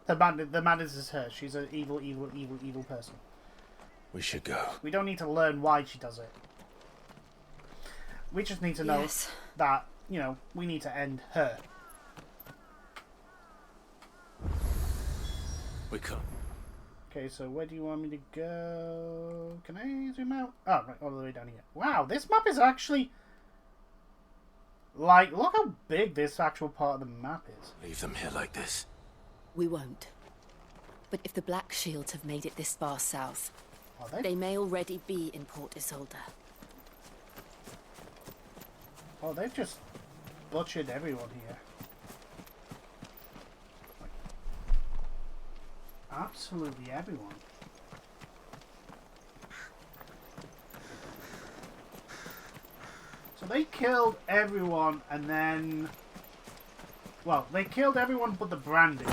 The madness is her. She's an evil, evil, evil, evil person. We should go. We don't need to learn why she does it. We just need to know that, you know, we need to end her. We come. Okay, so where do you want me to go? Can I zoom out? Oh, right, all the way down here. Wow, this map is actually... Like, look how big this actual part of the map is. Leave them here like this. We won't. But if the Black Shields have made it this far south, they may already be in Port Isolde. Oh, they've just butchered everyone here. Like, absolutely everyone. So they killed everyone and then... Well, they killed everyone but the Branded,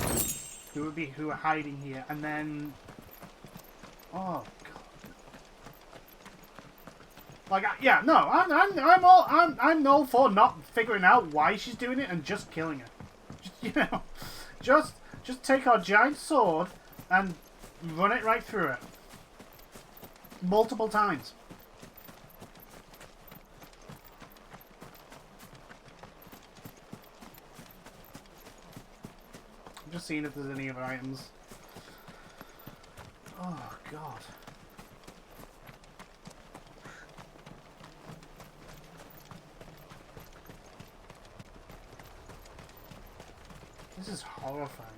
who are hiding here, and then... Oh, God. Like, yeah, no, I'm all for not figuring out why she's doing it and just killing her. Just, you know, just take our giant sword and run it right through her. Multiple times. I'm just seeing if there's any other items. Oh, God. This is horrifying.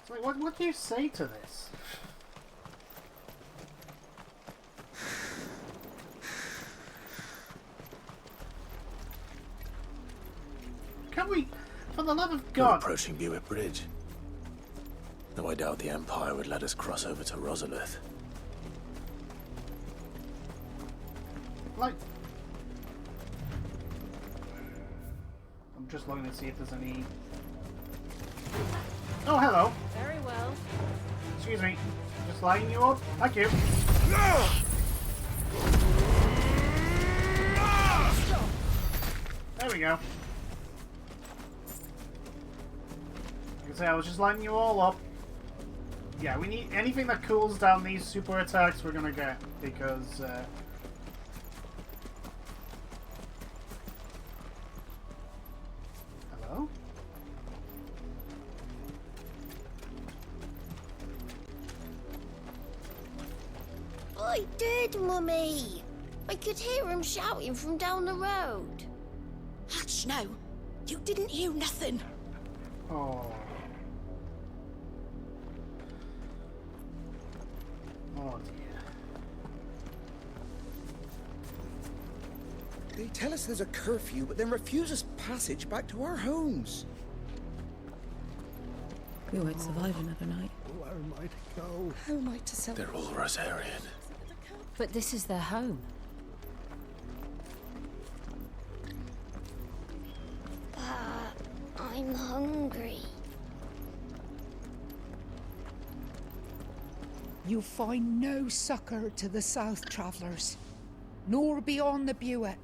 It's like, what do you say to this? Can we, for the love of We're God... approaching Buick Bridge. Though I doubt the Empire would let us cross over to Rosalith. Like... I'm just looking to see if there's any... Oh, hello. Very well. Excuse me. Just lighting you up. Thank you. There we go. Like I say, I was just lighting you all up. Yeah, we need anything that cools down these super attacks we're gonna get, because, Hello? I did, Mummy. I could hear him shouting from down the road. Hutch, no. You didn't hear nothing. Oh. Oh dear. They tell us there's a curfew, but then refuse us passage back to our homes. We won't survive another night. Where am I to go? How am I to sell? They're all Rosarian. But this is their home. I'm hungry. You find no succor to the South Travellers, nor beyond the Buet.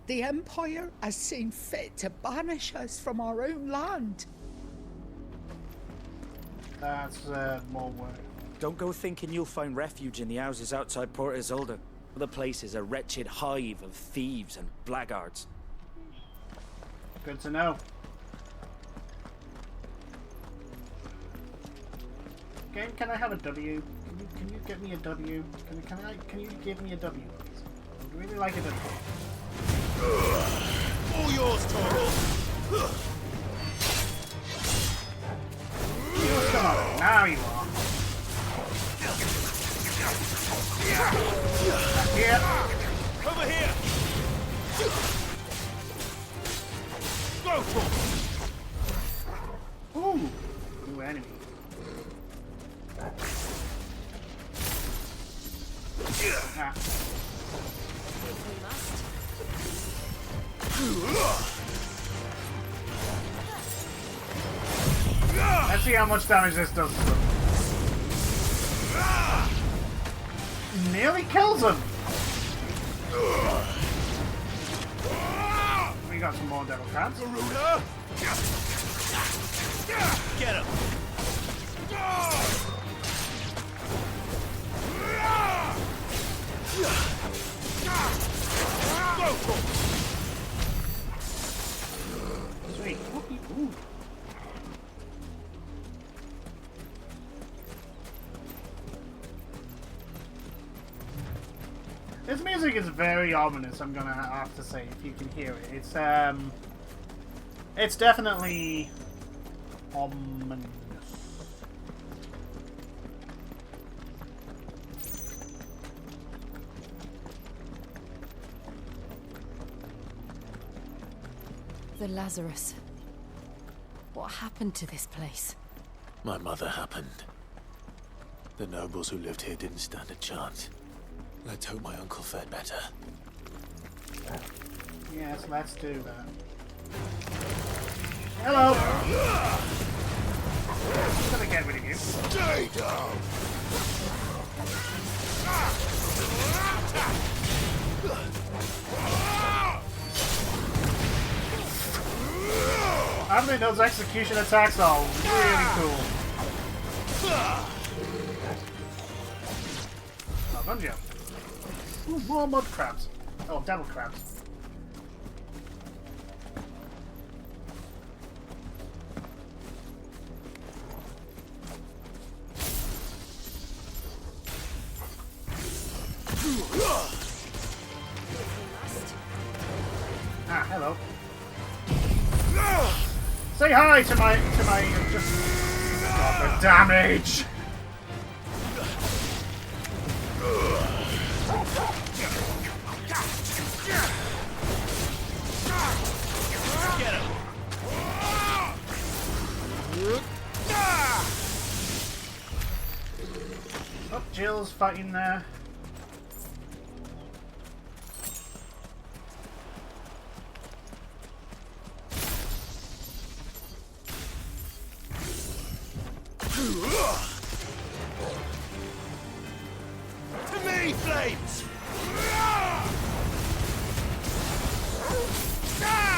The Empire has seen fit to banish us from our own land. That's more work. Don't go thinking you'll find refuge in the houses outside Port Isolde. The place is a wretched hive of thieves and blackguards. Good to know. Game, can I have a W? Can you get me a W? Can you give me a W, please? I'd really like a W. All yours, Torgal! Come on, now you are. Back here. Over here! Ooh, new enemy. Ah. Let's see how much damage this does to them. Nearly kills him. We got some more devil crabs. Get him. Sweet. Ooh. This music is very ominous, I'm gonna have to say, if you can hear it. It's definitely ominous. The Lazarus. What happened to this place? My mother happened. The nobles who lived here didn't stand a chance. Let's hope my uncle fared better. Yes, let's do that. Hello! I'm gonna get rid of you. Stay down! I think those execution attacks are really cool. Oh, don't jump. Ooh, more mud crabs. Oh, devil crabs. Ah, hello. Say hi to my just got the damage. Get him. Oh, Jill's fighting there. To me, flames!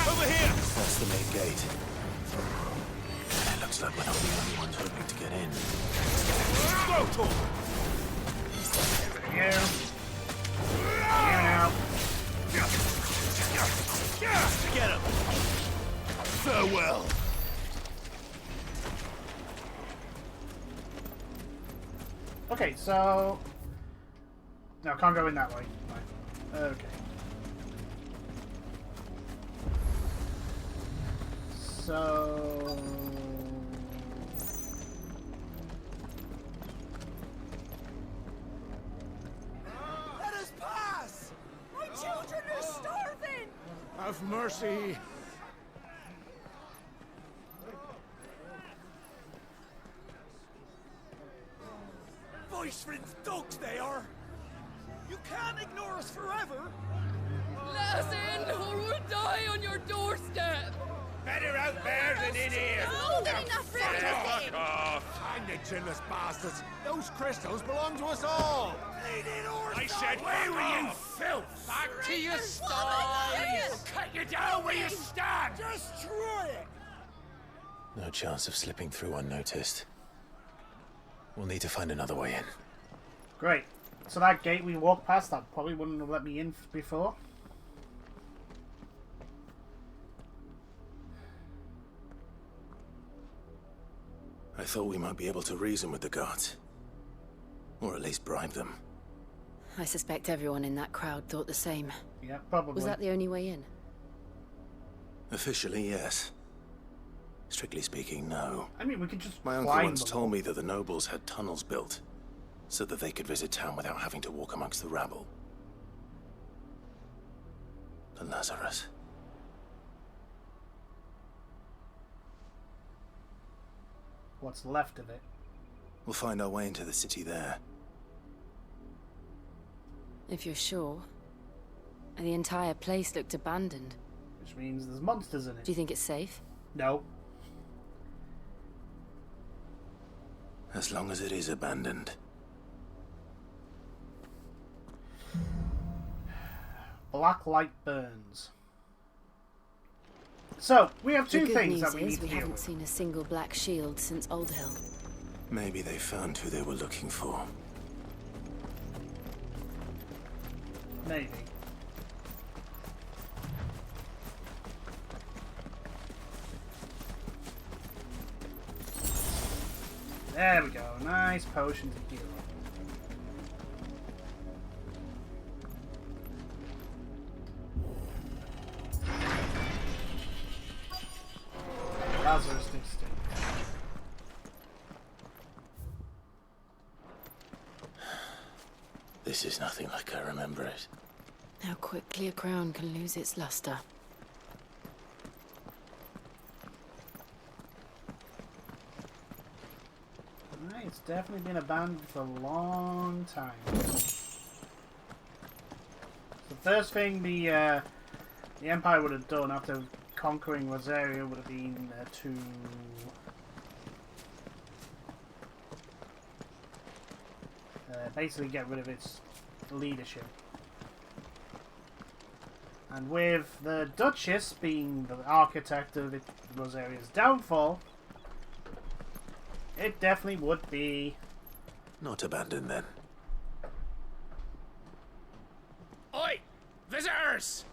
Over here! That's the main gate. It looks like we're not the only ones hoping to get in. Go, You. You now. Get him! Farewell! Okay, so... No, can't go in that way. Right. Okay. So... Let us pass! My children are starving! Have mercy. Voice-rinsed dogs they are! You can't ignore us forever! Let us in, or we'll die on your doorstep! Better out there than in here! More than enough room to fit in. off! Hang the chinless bastards. Those crystals belong to us all. I said, where were you, filth? Back to your sties! Cut you down where you stand! Just try it! No chance of slipping through unnoticed. We'll need to find another way in. Great. So that gate we walked past, that probably wouldn't have let me in before. I thought we might be able to reason with the guards. Or at least bribe them. I suspect everyone in that crowd thought the same. Yeah, probably. Was that the only way in? Officially, yes. Strictly speaking, no. I mean, we could just My uncle climb once the told me that the nobles had tunnels built, so that they could visit town without having to walk amongst the rabble. The Lazarus. what's left of it. We'll find our way into the city there. If you're sure. The entire place looked abandoned. Which means there's monsters in it. Do you think it's safe? No. As long as it is abandoned. Black light burns. So, we have two the good things news that we is need to we deal haven't with. seen a single black shield since Old Hill. Maybe they found who they were looking for. Maybe. There we go. Nice potion to heal. Lazarus stick. This is nothing like I remember it. How quickly a crown can lose its luster. Alright, it's definitely been abandoned for a long time. The first thing the Empire would have done after conquering Rosarian would have been to basically get rid of its leadership. And with the Duchess being the architect of Rosarian's downfall, it definitely would be... Not abandoned then. Oi! Visitors!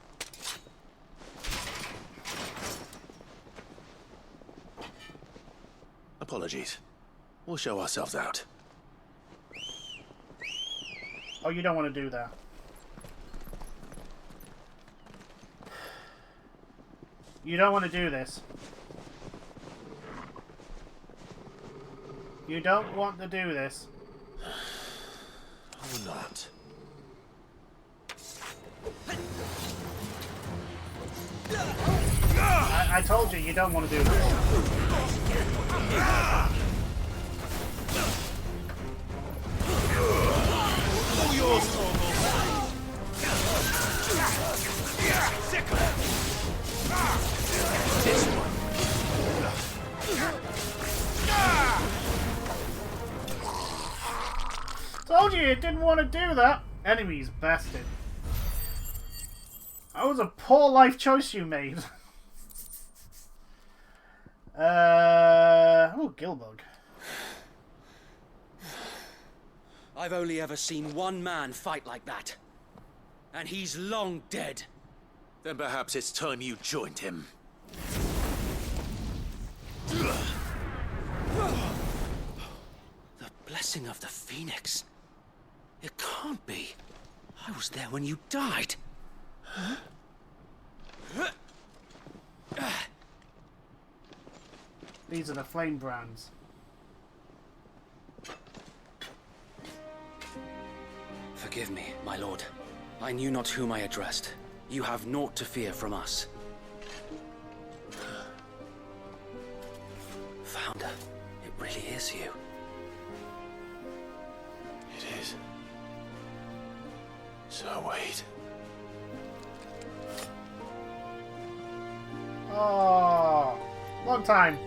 Apologies. We'll show ourselves out. Oh, you don't want to do that. You don't want to do this. You don't want to do this. Or not. I told you, you don't want to do this. All yours, This one. Told you didn't want to do that. Enemies bested. That was a poor life choice you made. Oh, Gilbug. I've only ever seen one man fight like that. And he's long dead. Then perhaps it's time you joined him. The blessing of the Phoenix. It can't be. I was there when you died. These are the flame brands. Forgive me, my lord. I knew not whom I addressed. You have naught to fear from us. Founder, it really is you. It is. So wait. Oh, long time.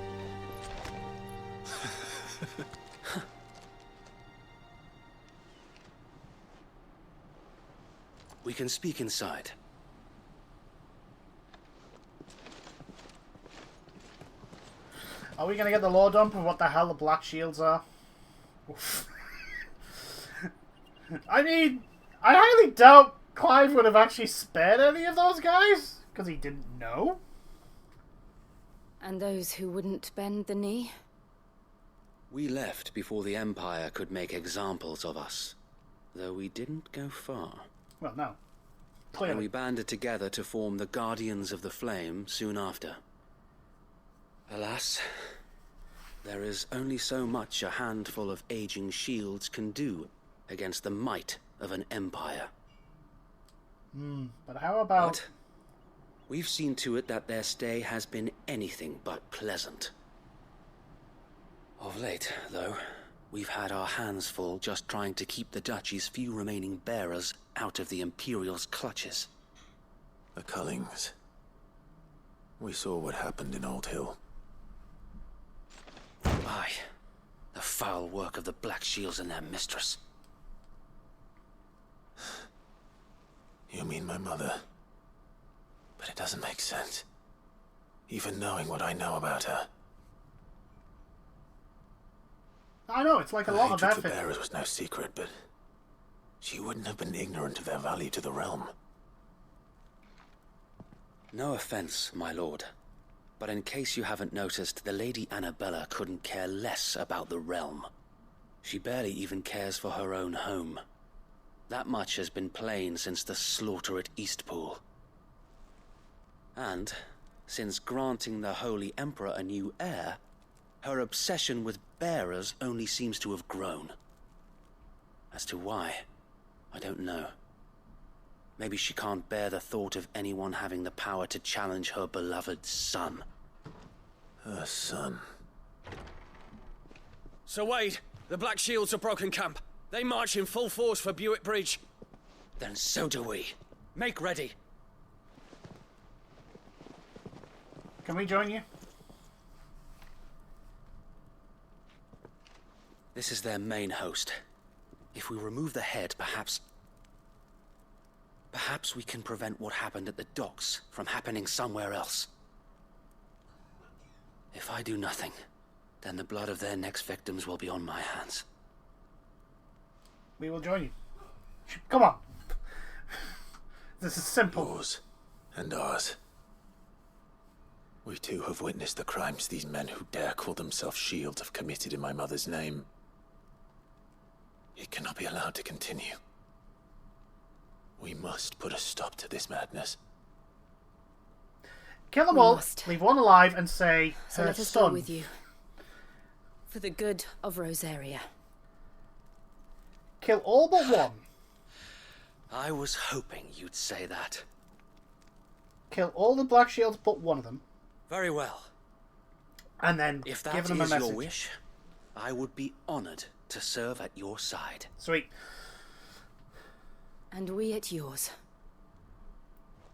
We can speak inside. Are we gonna get the lore dump of what the hell the black shields are? I mean, I highly doubt Clive would have actually spared any of those guys, because he didn't know. And those who wouldn't bend the knee? We left before the Empire could make examples of us. Though we didn't go far. Well, no. And Clearly. we banded together to form the Guardians of the Flame soon after. Alas, there is only so much a handful of aging shields can do against the might of an empire. But how about... But we've seen to it that their stay has been anything but pleasant. Of late, though, we've had our hands full just trying to keep the Duchy's few remaining bearers out of the Imperial's clutches. The Cullings. We saw what happened in Old Hill. Aye. The foul work of the Black Shields and their mistress. You mean my mother? But it doesn't make sense. Even knowing what I know about her. I know, it's like a lot of hatred for effort. bearers was no secret, but she wouldn't have been ignorant of their value to the realm. No offense, my lord. But in case you haven't noticed, the Lady Annabella couldn't care less about the realm. She barely even cares for her own home. That much has been plain since the slaughter at Eastpool. And, since granting the Holy Emperor a new heir, her obsession with bearers only seems to have grown. As to why, I don't know. Maybe she can't bear the thought of anyone having the power to challenge her beloved son. Her son? Sir Wade, the Black Shields have broken camp. They march in full force for Buick Bridge. Then so do we. Make ready. Can we join you? This is their main host. If we remove the head, perhaps we can prevent what happened at the docks from happening somewhere else. If I do nothing, then the blood of their next victims will be on my hands. We will join you. Come on. This is simple. Yours and ours. We too have witnessed the crimes these men who dare call themselves Shields have committed in my mother's name. It cannot be allowed to continue. We must put a stop to this madness. Kill them all, leave one alive, and say, So her let us son. go with you. For the good of Rosaria. Kill all but one. I was hoping you'd say that. Kill all the Black Shields but one of them. Very well. And then If give that them a is message. your wish, I would be honored to serve at your side. Sweet. And we at yours.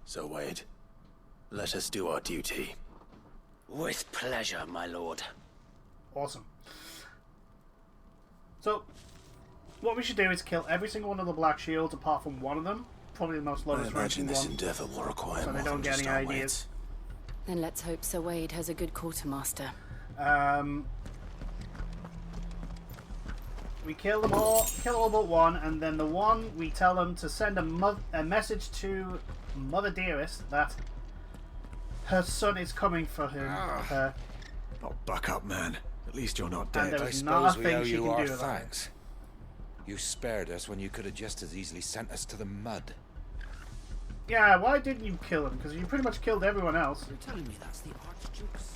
So, Wade, let us do our duty. With pleasure, my lord. Awesome. So, what we should do is kill every single one of the Black Shields apart from one of them. Probably the most I lowest imagine ranking this one. endeavor will require So more they don't than get just any our ideas. weights. Then let's hope Sir Wade has a good quartermaster. We kill them all, kill all but one, and then the one we tell them to send a message to Mother Dearest that her son is coming for him. Her. Oh, buck up, man. At least you're not And dead. there I is not a suppose we owe thing she you can our do about it. thanks. You spared us when you could have just as easily sent us to the mud. Yeah, why didn't you kill him? Because you pretty much killed everyone else. You're telling me that's the Archduke's...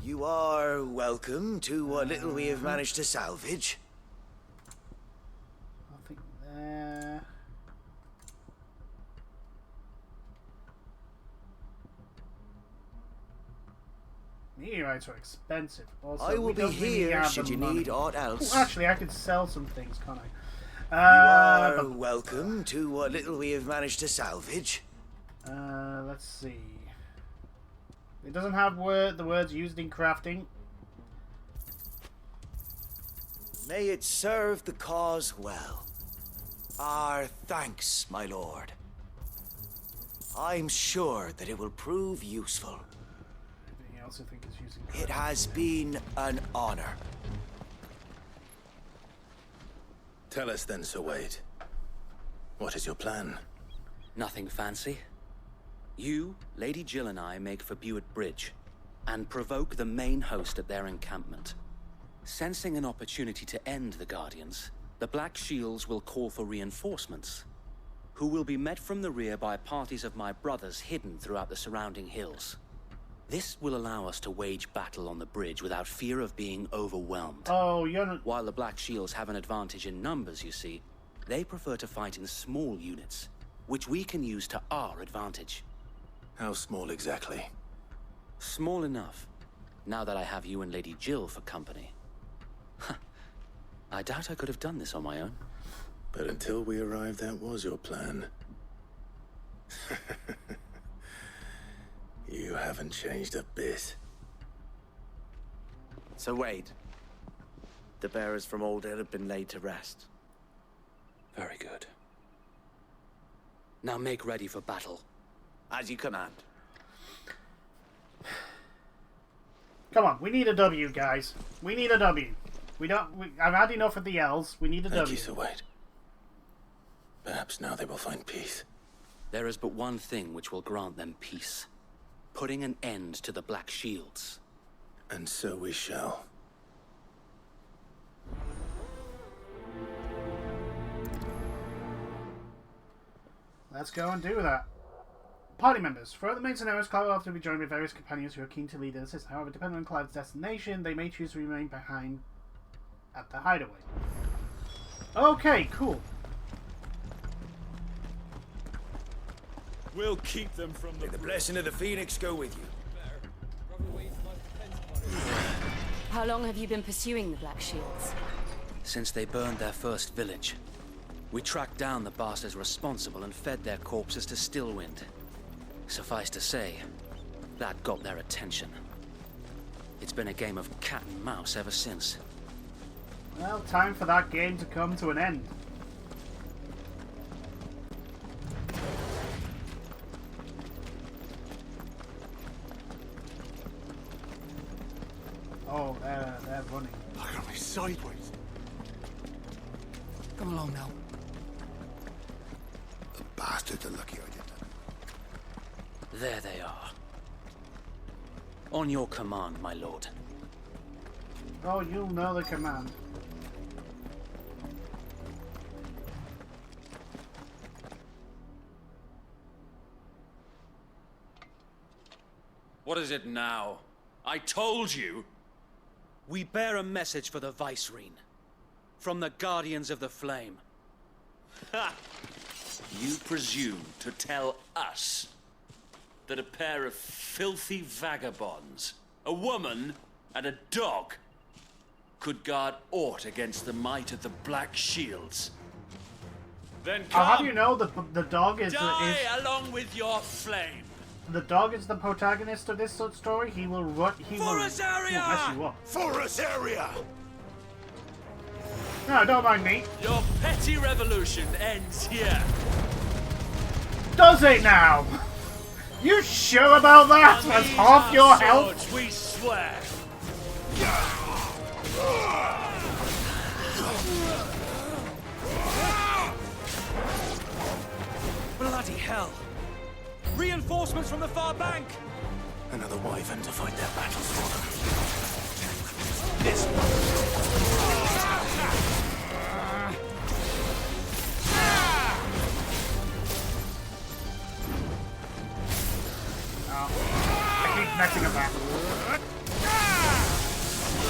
You are welcome to what little we have managed to salvage. Nothing there. Meteorites are expensive. Also, I will we be don't really here have should the you money. need aught else. Ooh, actually, I could sell some things, can't I? You are but- welcome to what little we have managed to salvage. Let's see. It doesn't have the words used in crafting. May it serve the cause well. Our thanks, my lord. I'm sure that it will prove useful. Anything else I think is using It has been an honor. Tell us then, Sir Wade. What is your plan? Nothing fancy. You, Lady Jill and I make for Buick Bridge, and provoke the main host at their encampment. Sensing an opportunity to end the Guardians, the Black Shields will call for reinforcements, who will be met from the rear by parties of my brothers hidden throughout the surrounding hills. This will allow us to wage battle on the bridge without fear of being overwhelmed. Oh, you're not... While the Black Shields have an advantage in numbers, you see, they prefer to fight in small units, which we can use to our advantage. How small exactly? Small enough Now that I have you and Lady Jill for company. I doubt I could have done this on my own. But until we arrived, that was your plan. You haven't changed a bit. So Wade, the bearers from Old Hill have been laid to rest. Very good. Now make ready for battle. As you command. Come on, we need a W, guys. We need a W. I've had enough of the L's. We need a Thank W. you, Sir Wade. Perhaps now they will find peace. There is but one thing which will grant them peace. Putting an end to the Black Shields. And so we shall. Let's go and do that. Party members. Throughout the main scenarios, Clive will often be joined by various companions who are keen to lead and assist. However, depending on Clive's destination, they may choose to remain behind at the hideaway. Okay, cool. We'll keep them from the... May the blessing of the Phoenix go with you. How long have you been pursuing the Black Shields? Since they burned their first village. We tracked down the bastards responsible and fed their corpses to Stillwind. Suffice to say, that got their attention. It's been a game of cat and mouse ever since. Well, time for that game to come to an end. Oh, they're running. Look at me sideways. Come along now. The bastards are lucky I did that. There they are. On your command, my lord. Oh, you'll know the command. What is it now? I told you! We bear a message for the Vicereine. From the Guardians of the Flame. Ha! You presume to tell us that a pair of filthy vagabonds, a woman and a dog, could guard aught against the might of the Black Shields? Then come! I'll have you know the dog is along with your flame! The dog is the protagonist of this sort of story. He will run. He will mess you up. For Rosaria! No, don't mind me. Your petty revolution ends here. Does it now? You sure about that? That's half your health. We swear. Bloody hell! Reinforcements from the far bank! Another wyvern to fight their battles for them. This one. Oh. I keep messing about.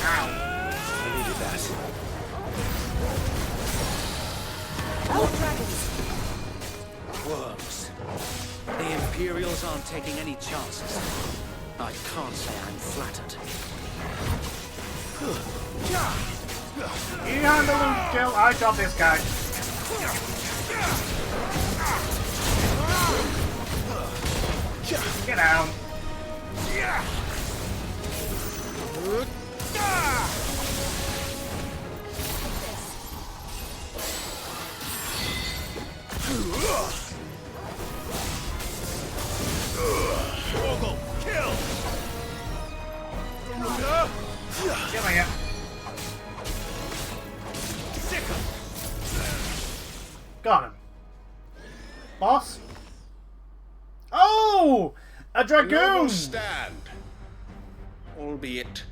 Ow. I needed that. Oh, dragons! Worms. The Imperials aren't taking any chances. I can't say I'm flattered. You handle him, Jill. I got this guy. Get out. Struggle, kill! Get my head. Got him. Boss? Oh! A dragoon! Noble stand, albeit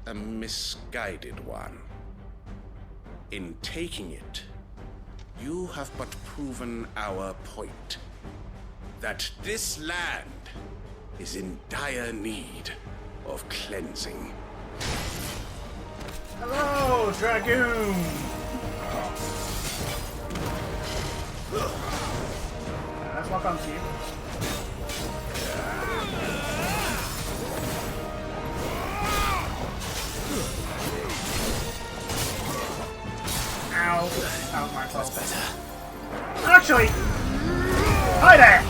a misguided one. In taking it, you have but proven our point. That this land is in dire need of cleansing. Hello, dragoon! Let's walk on to you. Actually, hi there.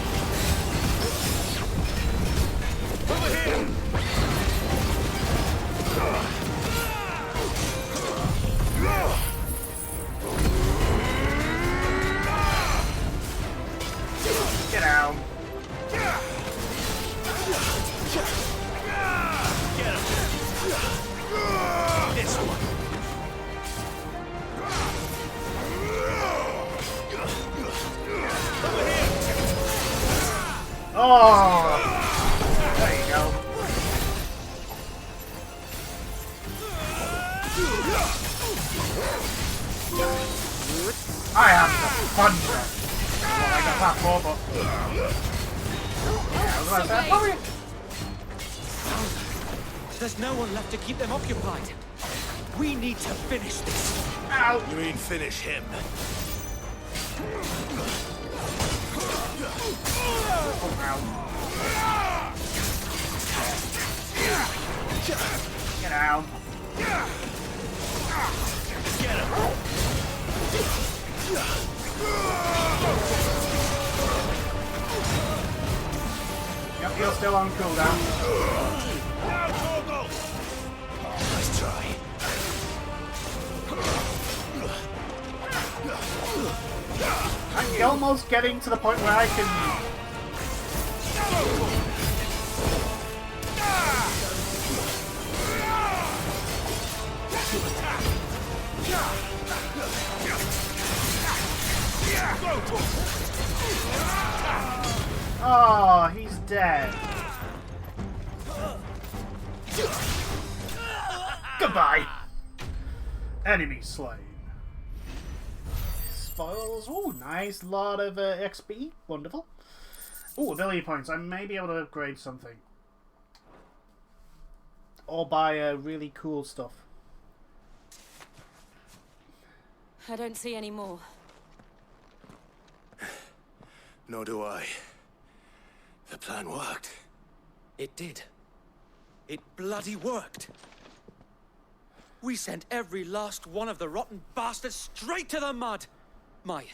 Get out. This one. Oh, there you go. I am the thunder. Well, I got that for, but yeah, I was about to say, probably. There's no one left to keep them occupied. We need to finish this. Ow. You mean finish him? Get out. Get him. Yep, you're still on cooldown. Nice try. I'm almost getting to the point where I can... Oh, he's dead. Goodbye. Enemy slain. Spoils. Oh, nice. Lot of XP. Wonderful. Oh, ability points. I may be able to upgrade something. Or buy really cool stuff. I don't see any more. Nor do I. The plan worked. It did. It bloody worked. We sent every last one of the rotten bastards straight to the mud. My,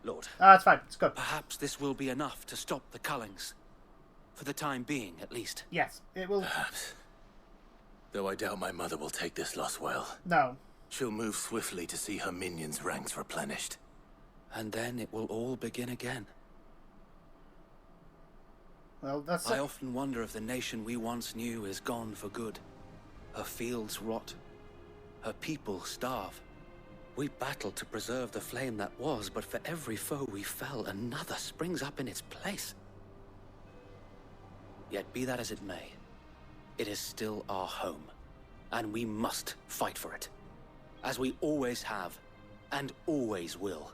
Lord. That's fine. It's good. Perhaps this will be enough to stop the Cullings. For the time being, at least. Yes, it will. Perhaps. Though I doubt my mother will take this loss well. No. She'll move swiftly to see her minions' ranks replenished. And then it will all begin again. Well, that's... I often wonder if the nation we once knew is gone for good. Her fields rot. Her people starve. We battled to preserve the flame that was, but for every foe we fell, another springs up in its place. Yet be that as it may, it is still our home, and we must fight for it. As we always have, and always will.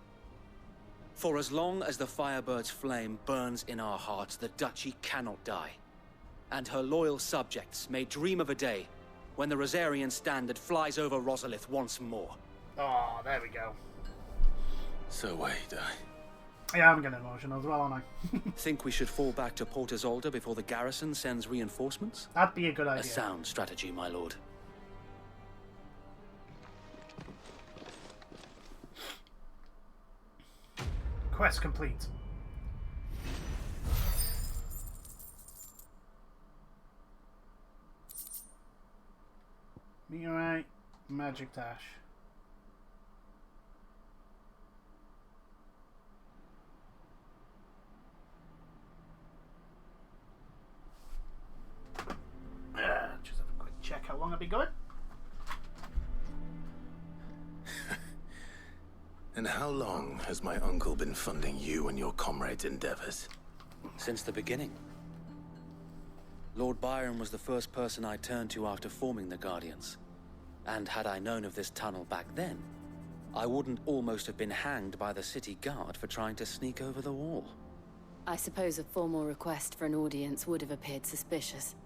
For as long as the Firebird's flame burns in our hearts, the Duchy cannot die. And her loyal subjects may dream of a day when the Rosarian standard flies over Rosalith once more. Oh, there we go. So wait, Yeah, I'm getting emotional as well, aren't I? Think we should fall back to Port Isolde before the garrison sends reinforcements? That'd be a good idea. A sound strategy, my lord. Quest complete. Meteorite, magic dash. Just have a quick check how long I've been going. And how long has my uncle been funding you and your comrades' endeavors? Since the beginning. Lord Byron was the first person I turned to after forming the Guardians. And had I known of this tunnel back then, I wouldn't almost have been hanged by the city guard for trying to sneak over the wall. I suppose a formal request for an audience would have appeared suspicious.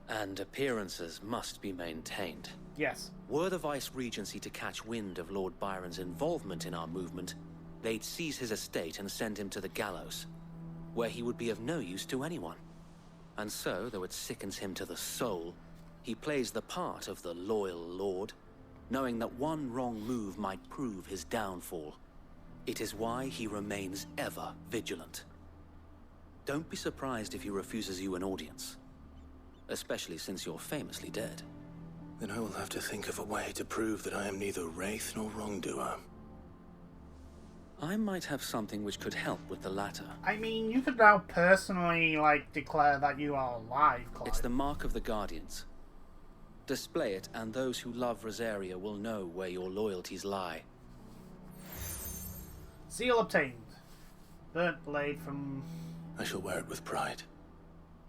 And appearances must be maintained. Yes. Were the Vice-Regency to catch wind of Lord Byron's involvement in our movement, they'd seize his estate and send him to the gallows, where he would be of no use to anyone. And so, though it sickens him to the soul, he plays the part of the loyal lord, knowing that one wrong move might prove his downfall. It is why he remains ever vigilant. Don't be surprised if he refuses you an audience, especially since you're famously dead. Then I will have to think of a way to prove that I am neither wraith nor wrongdoer. I might have something which could help with the latter. I mean, you could now personally, like, declare that you are alive, Clive. It's the mark of the Guardians. Display it, and those who love Rosaria will know where your loyalties lie. Seal obtained. Burnt blade from... I shall wear it with pride.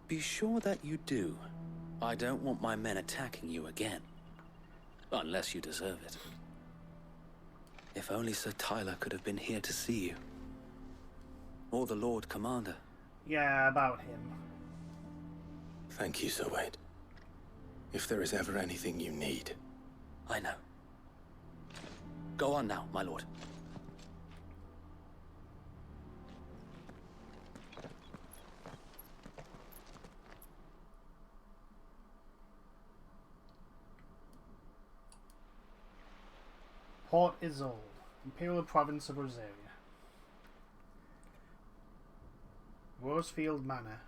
Be sure that you do. I don't want my men attacking you again. Unless you deserve it. If only Sir Tyler could have been here to see you. Or the Lord Commander. Yeah, about him. Thank you, Sir Wade. If there is ever anything you need. I know. Go on now, my lord. Port Isolde, Imperial Province of Rosaria. Rosefield Manor.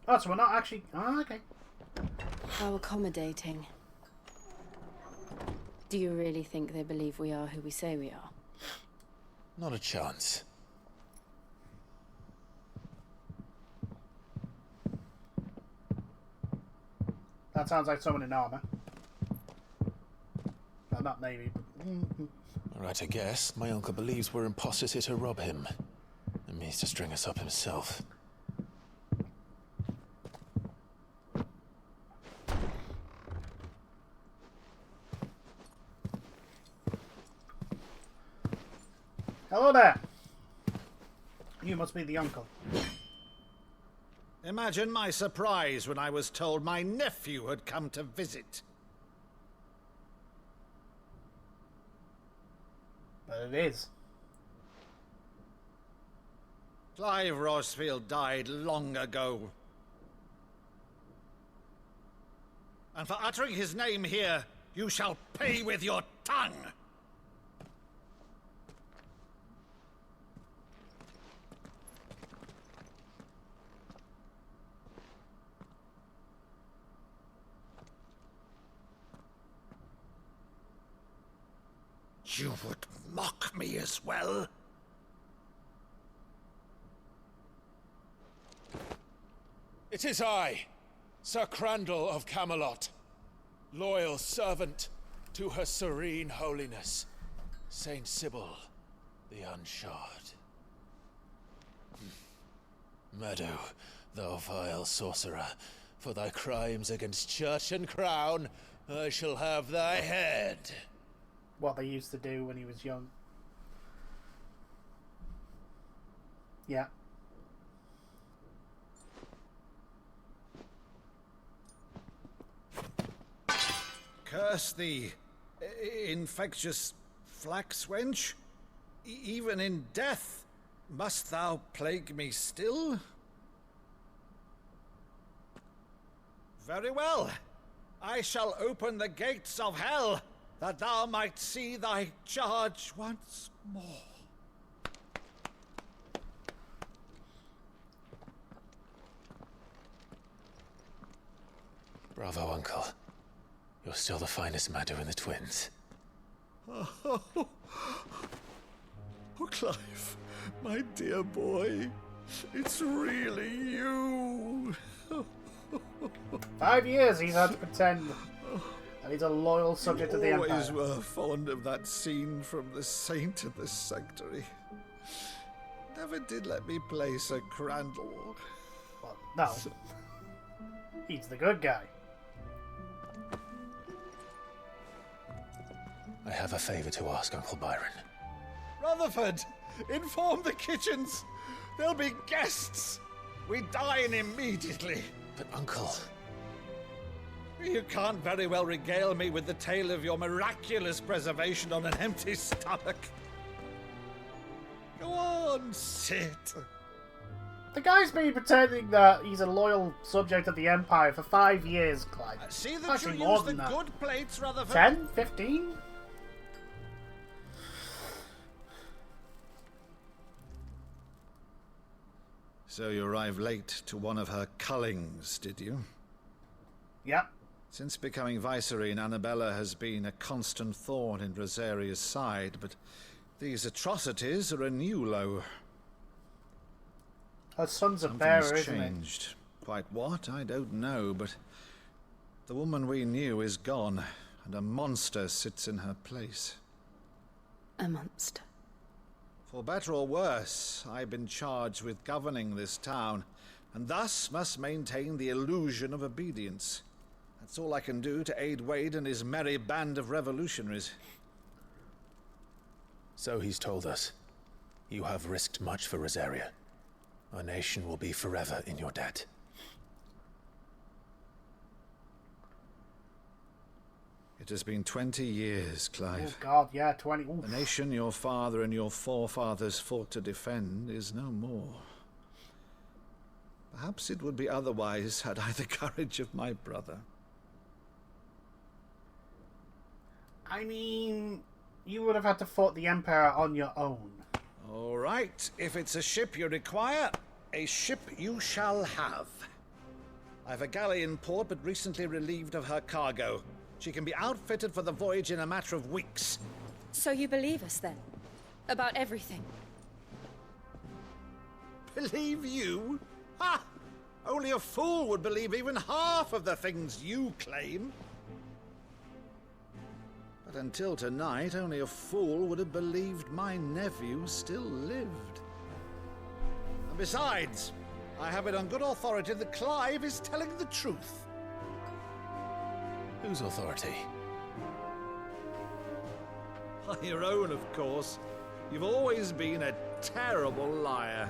Oh, so we're not actually... Oh, okay. How accommodating. Do you really think they believe we are who we say we are? Not a chance. That sounds like someone in armor. Well, not maybe, but... Right, I guess. My uncle believes we're imposters here to rob him. And means to string us up himself. Hello there! You must be the uncle. Imagine my surprise when I was told my nephew had come to visit. But it is. Clive Rosfield died long ago. And for uttering his name here, you shall pay with your tongue! You would mock me as well? It is I, Sir Crandall of Camelot, loyal servant to her serene holiness, Saint Sybil the Unshod. Meadow, thou vile sorcerer, for thy crimes against church and crown, I shall have thy head. What they used to do when he was young. Yeah. Curse thee, infectious flax wench. Even in death, must thou plague me still? Very well. I shall open the gates of hell, that thou might see thy charge once more. Bravo, Uncle. You're still the finest Meadow in the twins. Oh, Clive, my dear boy, it's really you. 5 years he's had to pretend that he's a loyal subject of the Empire. You always were fond of that scene from The Saint of the Sanctuary. Never did let me play Sir Crandall. Well, no. He's the good guy. I have a favor to ask, Uncle Byron. Rutherford, inform the kitchens. There'll be guests. We dine immediately. But, Uncle... You can't very well regale me with the tale of your miraculous preservation on an empty stomach. Go on, sit. The guy's been pretending that he's a loyal subject of the Empire for 5 years, Clive. See that Actually, you more use the than that. good plates, Rutherford. 10? 15? So you arrived late to one of her cullings, did you? Yep. Since becoming Vicereine, Annabella has been a constant thorn in Rosaria's side, but these atrocities are a new low. Her son's a bearer, Something's isn't changed. Quite what, I don't know, but the woman we knew is gone, and a monster sits in her place. A monster. For better or worse, I've been charged with governing this town, and thus must maintain the illusion of obedience. That's all I can do to aid Wade and his merry band of revolutionaries. So he's told us. You have risked much for Rosaria. Our nation will be forever in your debt. It has been 20 years, Clive. Oh God, yeah, 20. Oof. The nation your father and your forefathers fought to defend is no more. Perhaps it would be otherwise had I the courage of my brother. I mean, you would have had to fight the Emperor on your own. All right, if it's a ship you require, a ship you shall have. I've a galley in port, but recently relieved of her cargo. She can be outfitted for the voyage in a matter of weeks. So you believe us then? About everything? Believe you? Ha! Only a fool would believe even half of the things you claim. But until tonight, only a fool would have believed my nephew still lived. And besides, I have it on good authority that Clive is telling the truth. Whose authority? Your own, of course. You've always been a terrible liar.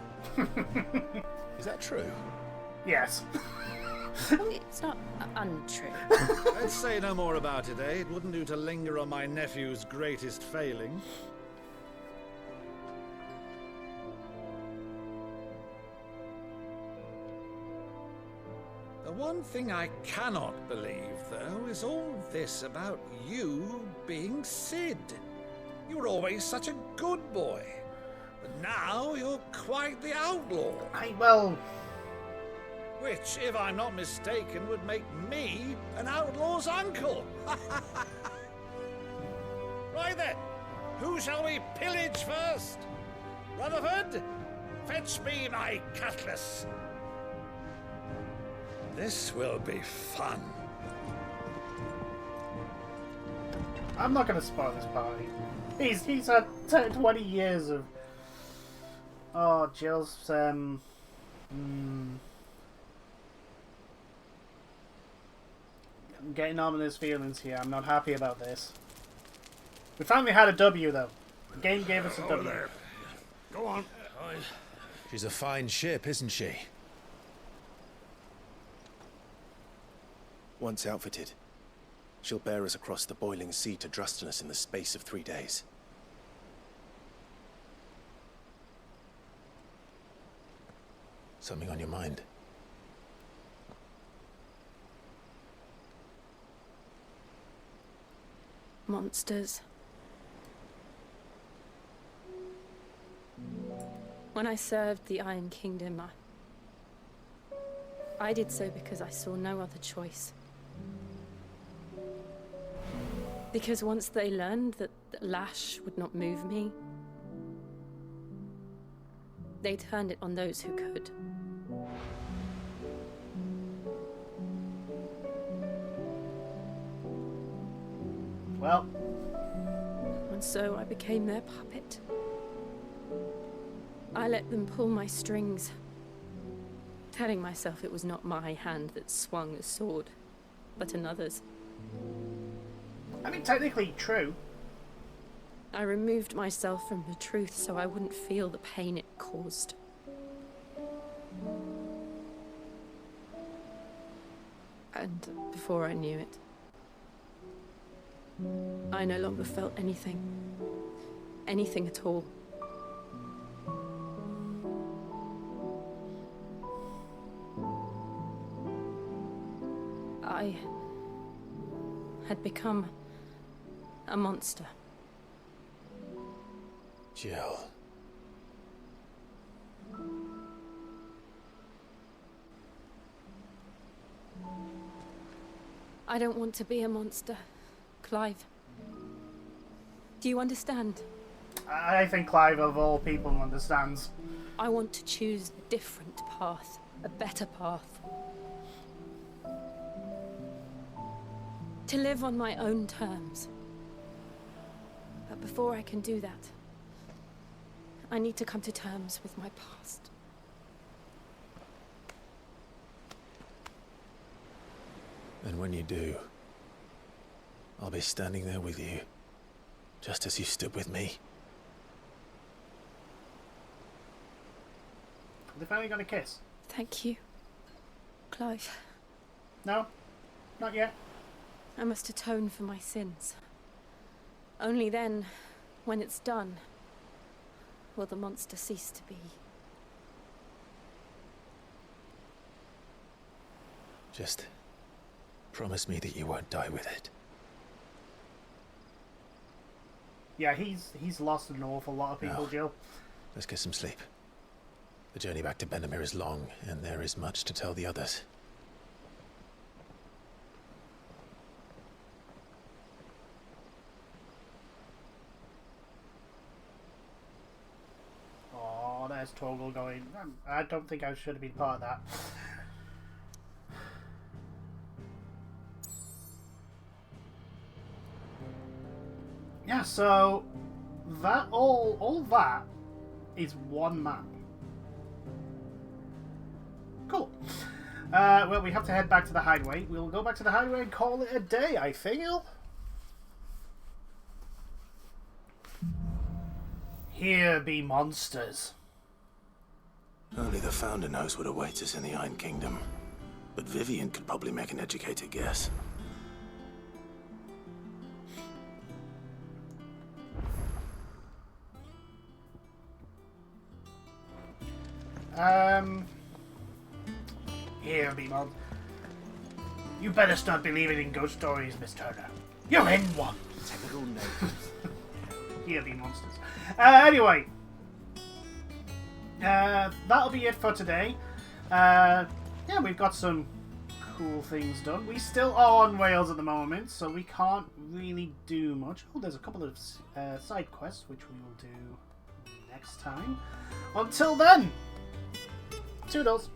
Is that true? Yes. It's not untrue. Let's say no more about it, eh? It wouldn't do to linger on my nephew's greatest failing. The one thing I cannot believe, though, is all this about you being Sid. You were always such a good boy. But now you're quite the outlaw. Well... Which, if I'm not mistaken, would make me an outlaw's uncle. Right then, who shall we pillage first? Rutherford, fetch me my cutlass. This will be fun. I'm not going to spoil this party. He's had 20 years of... Oh, Jill's, I'm getting ominous feelings here. I'm not happy about this. We finally had a W, though. The game gave us a W. There. Go on. She's a fine ship, isn't she? Once outfitted, she'll bear us across the boiling sea to Drustinus in the space of 3 days. Something on your mind? Monsters. When I served the Iron Kingdom, I did so because I saw no other choice. Because once they learned that Lash would not move me, they turned it on those who could. Well. And so I became their puppet. I let them pull my strings, telling myself it was not my hand that swung a sword, but another's. I mean, technically true. I removed myself from the truth so I wouldn't feel the pain it caused. And before I knew it, I no longer felt anything. Anything at all. I had become a monster. Jill. I don't want to be a monster, Clive. Do you understand? I think Clive, of all people, understands. I want to choose a different path, a better path. To live on my own terms. But before I can do that, I need to come to terms with my past. And when you do, I'll be standing there with you, just as you stood with me. They finally got a kiss. Thank you, Clive. No, not yet. I must atone for my sins. Only then, when it's done, will the monster cease to be. Just promise me that you won't die with it. Yeah, he's lost an awful lot of people, No. Jill. Let's get some sleep. The journey back to Benamir is long, and there is much to tell the others. Oh, there's Torgal going. I don't think I should have been part of that. Yeah, so that all that is one map. Cool. Well, we have to head back to the hideaway. We'll go back to the hideaway and call it a day, I feel. Here be monsters. Only the Founder knows what awaits us in the Iron Kingdom. But Vivian could probably make an educated guess. Here be monsters. You better start believing in ghost stories, Miss Turner. You're in one. Typical notes. Here be monsters. Anyway, that'll be it for today. Yeah, we've got some cool things done. We still are on Wales at the moment, so we can't really do much. Oh, there's a couple of side quests, which we will do next time. Until then, toodles.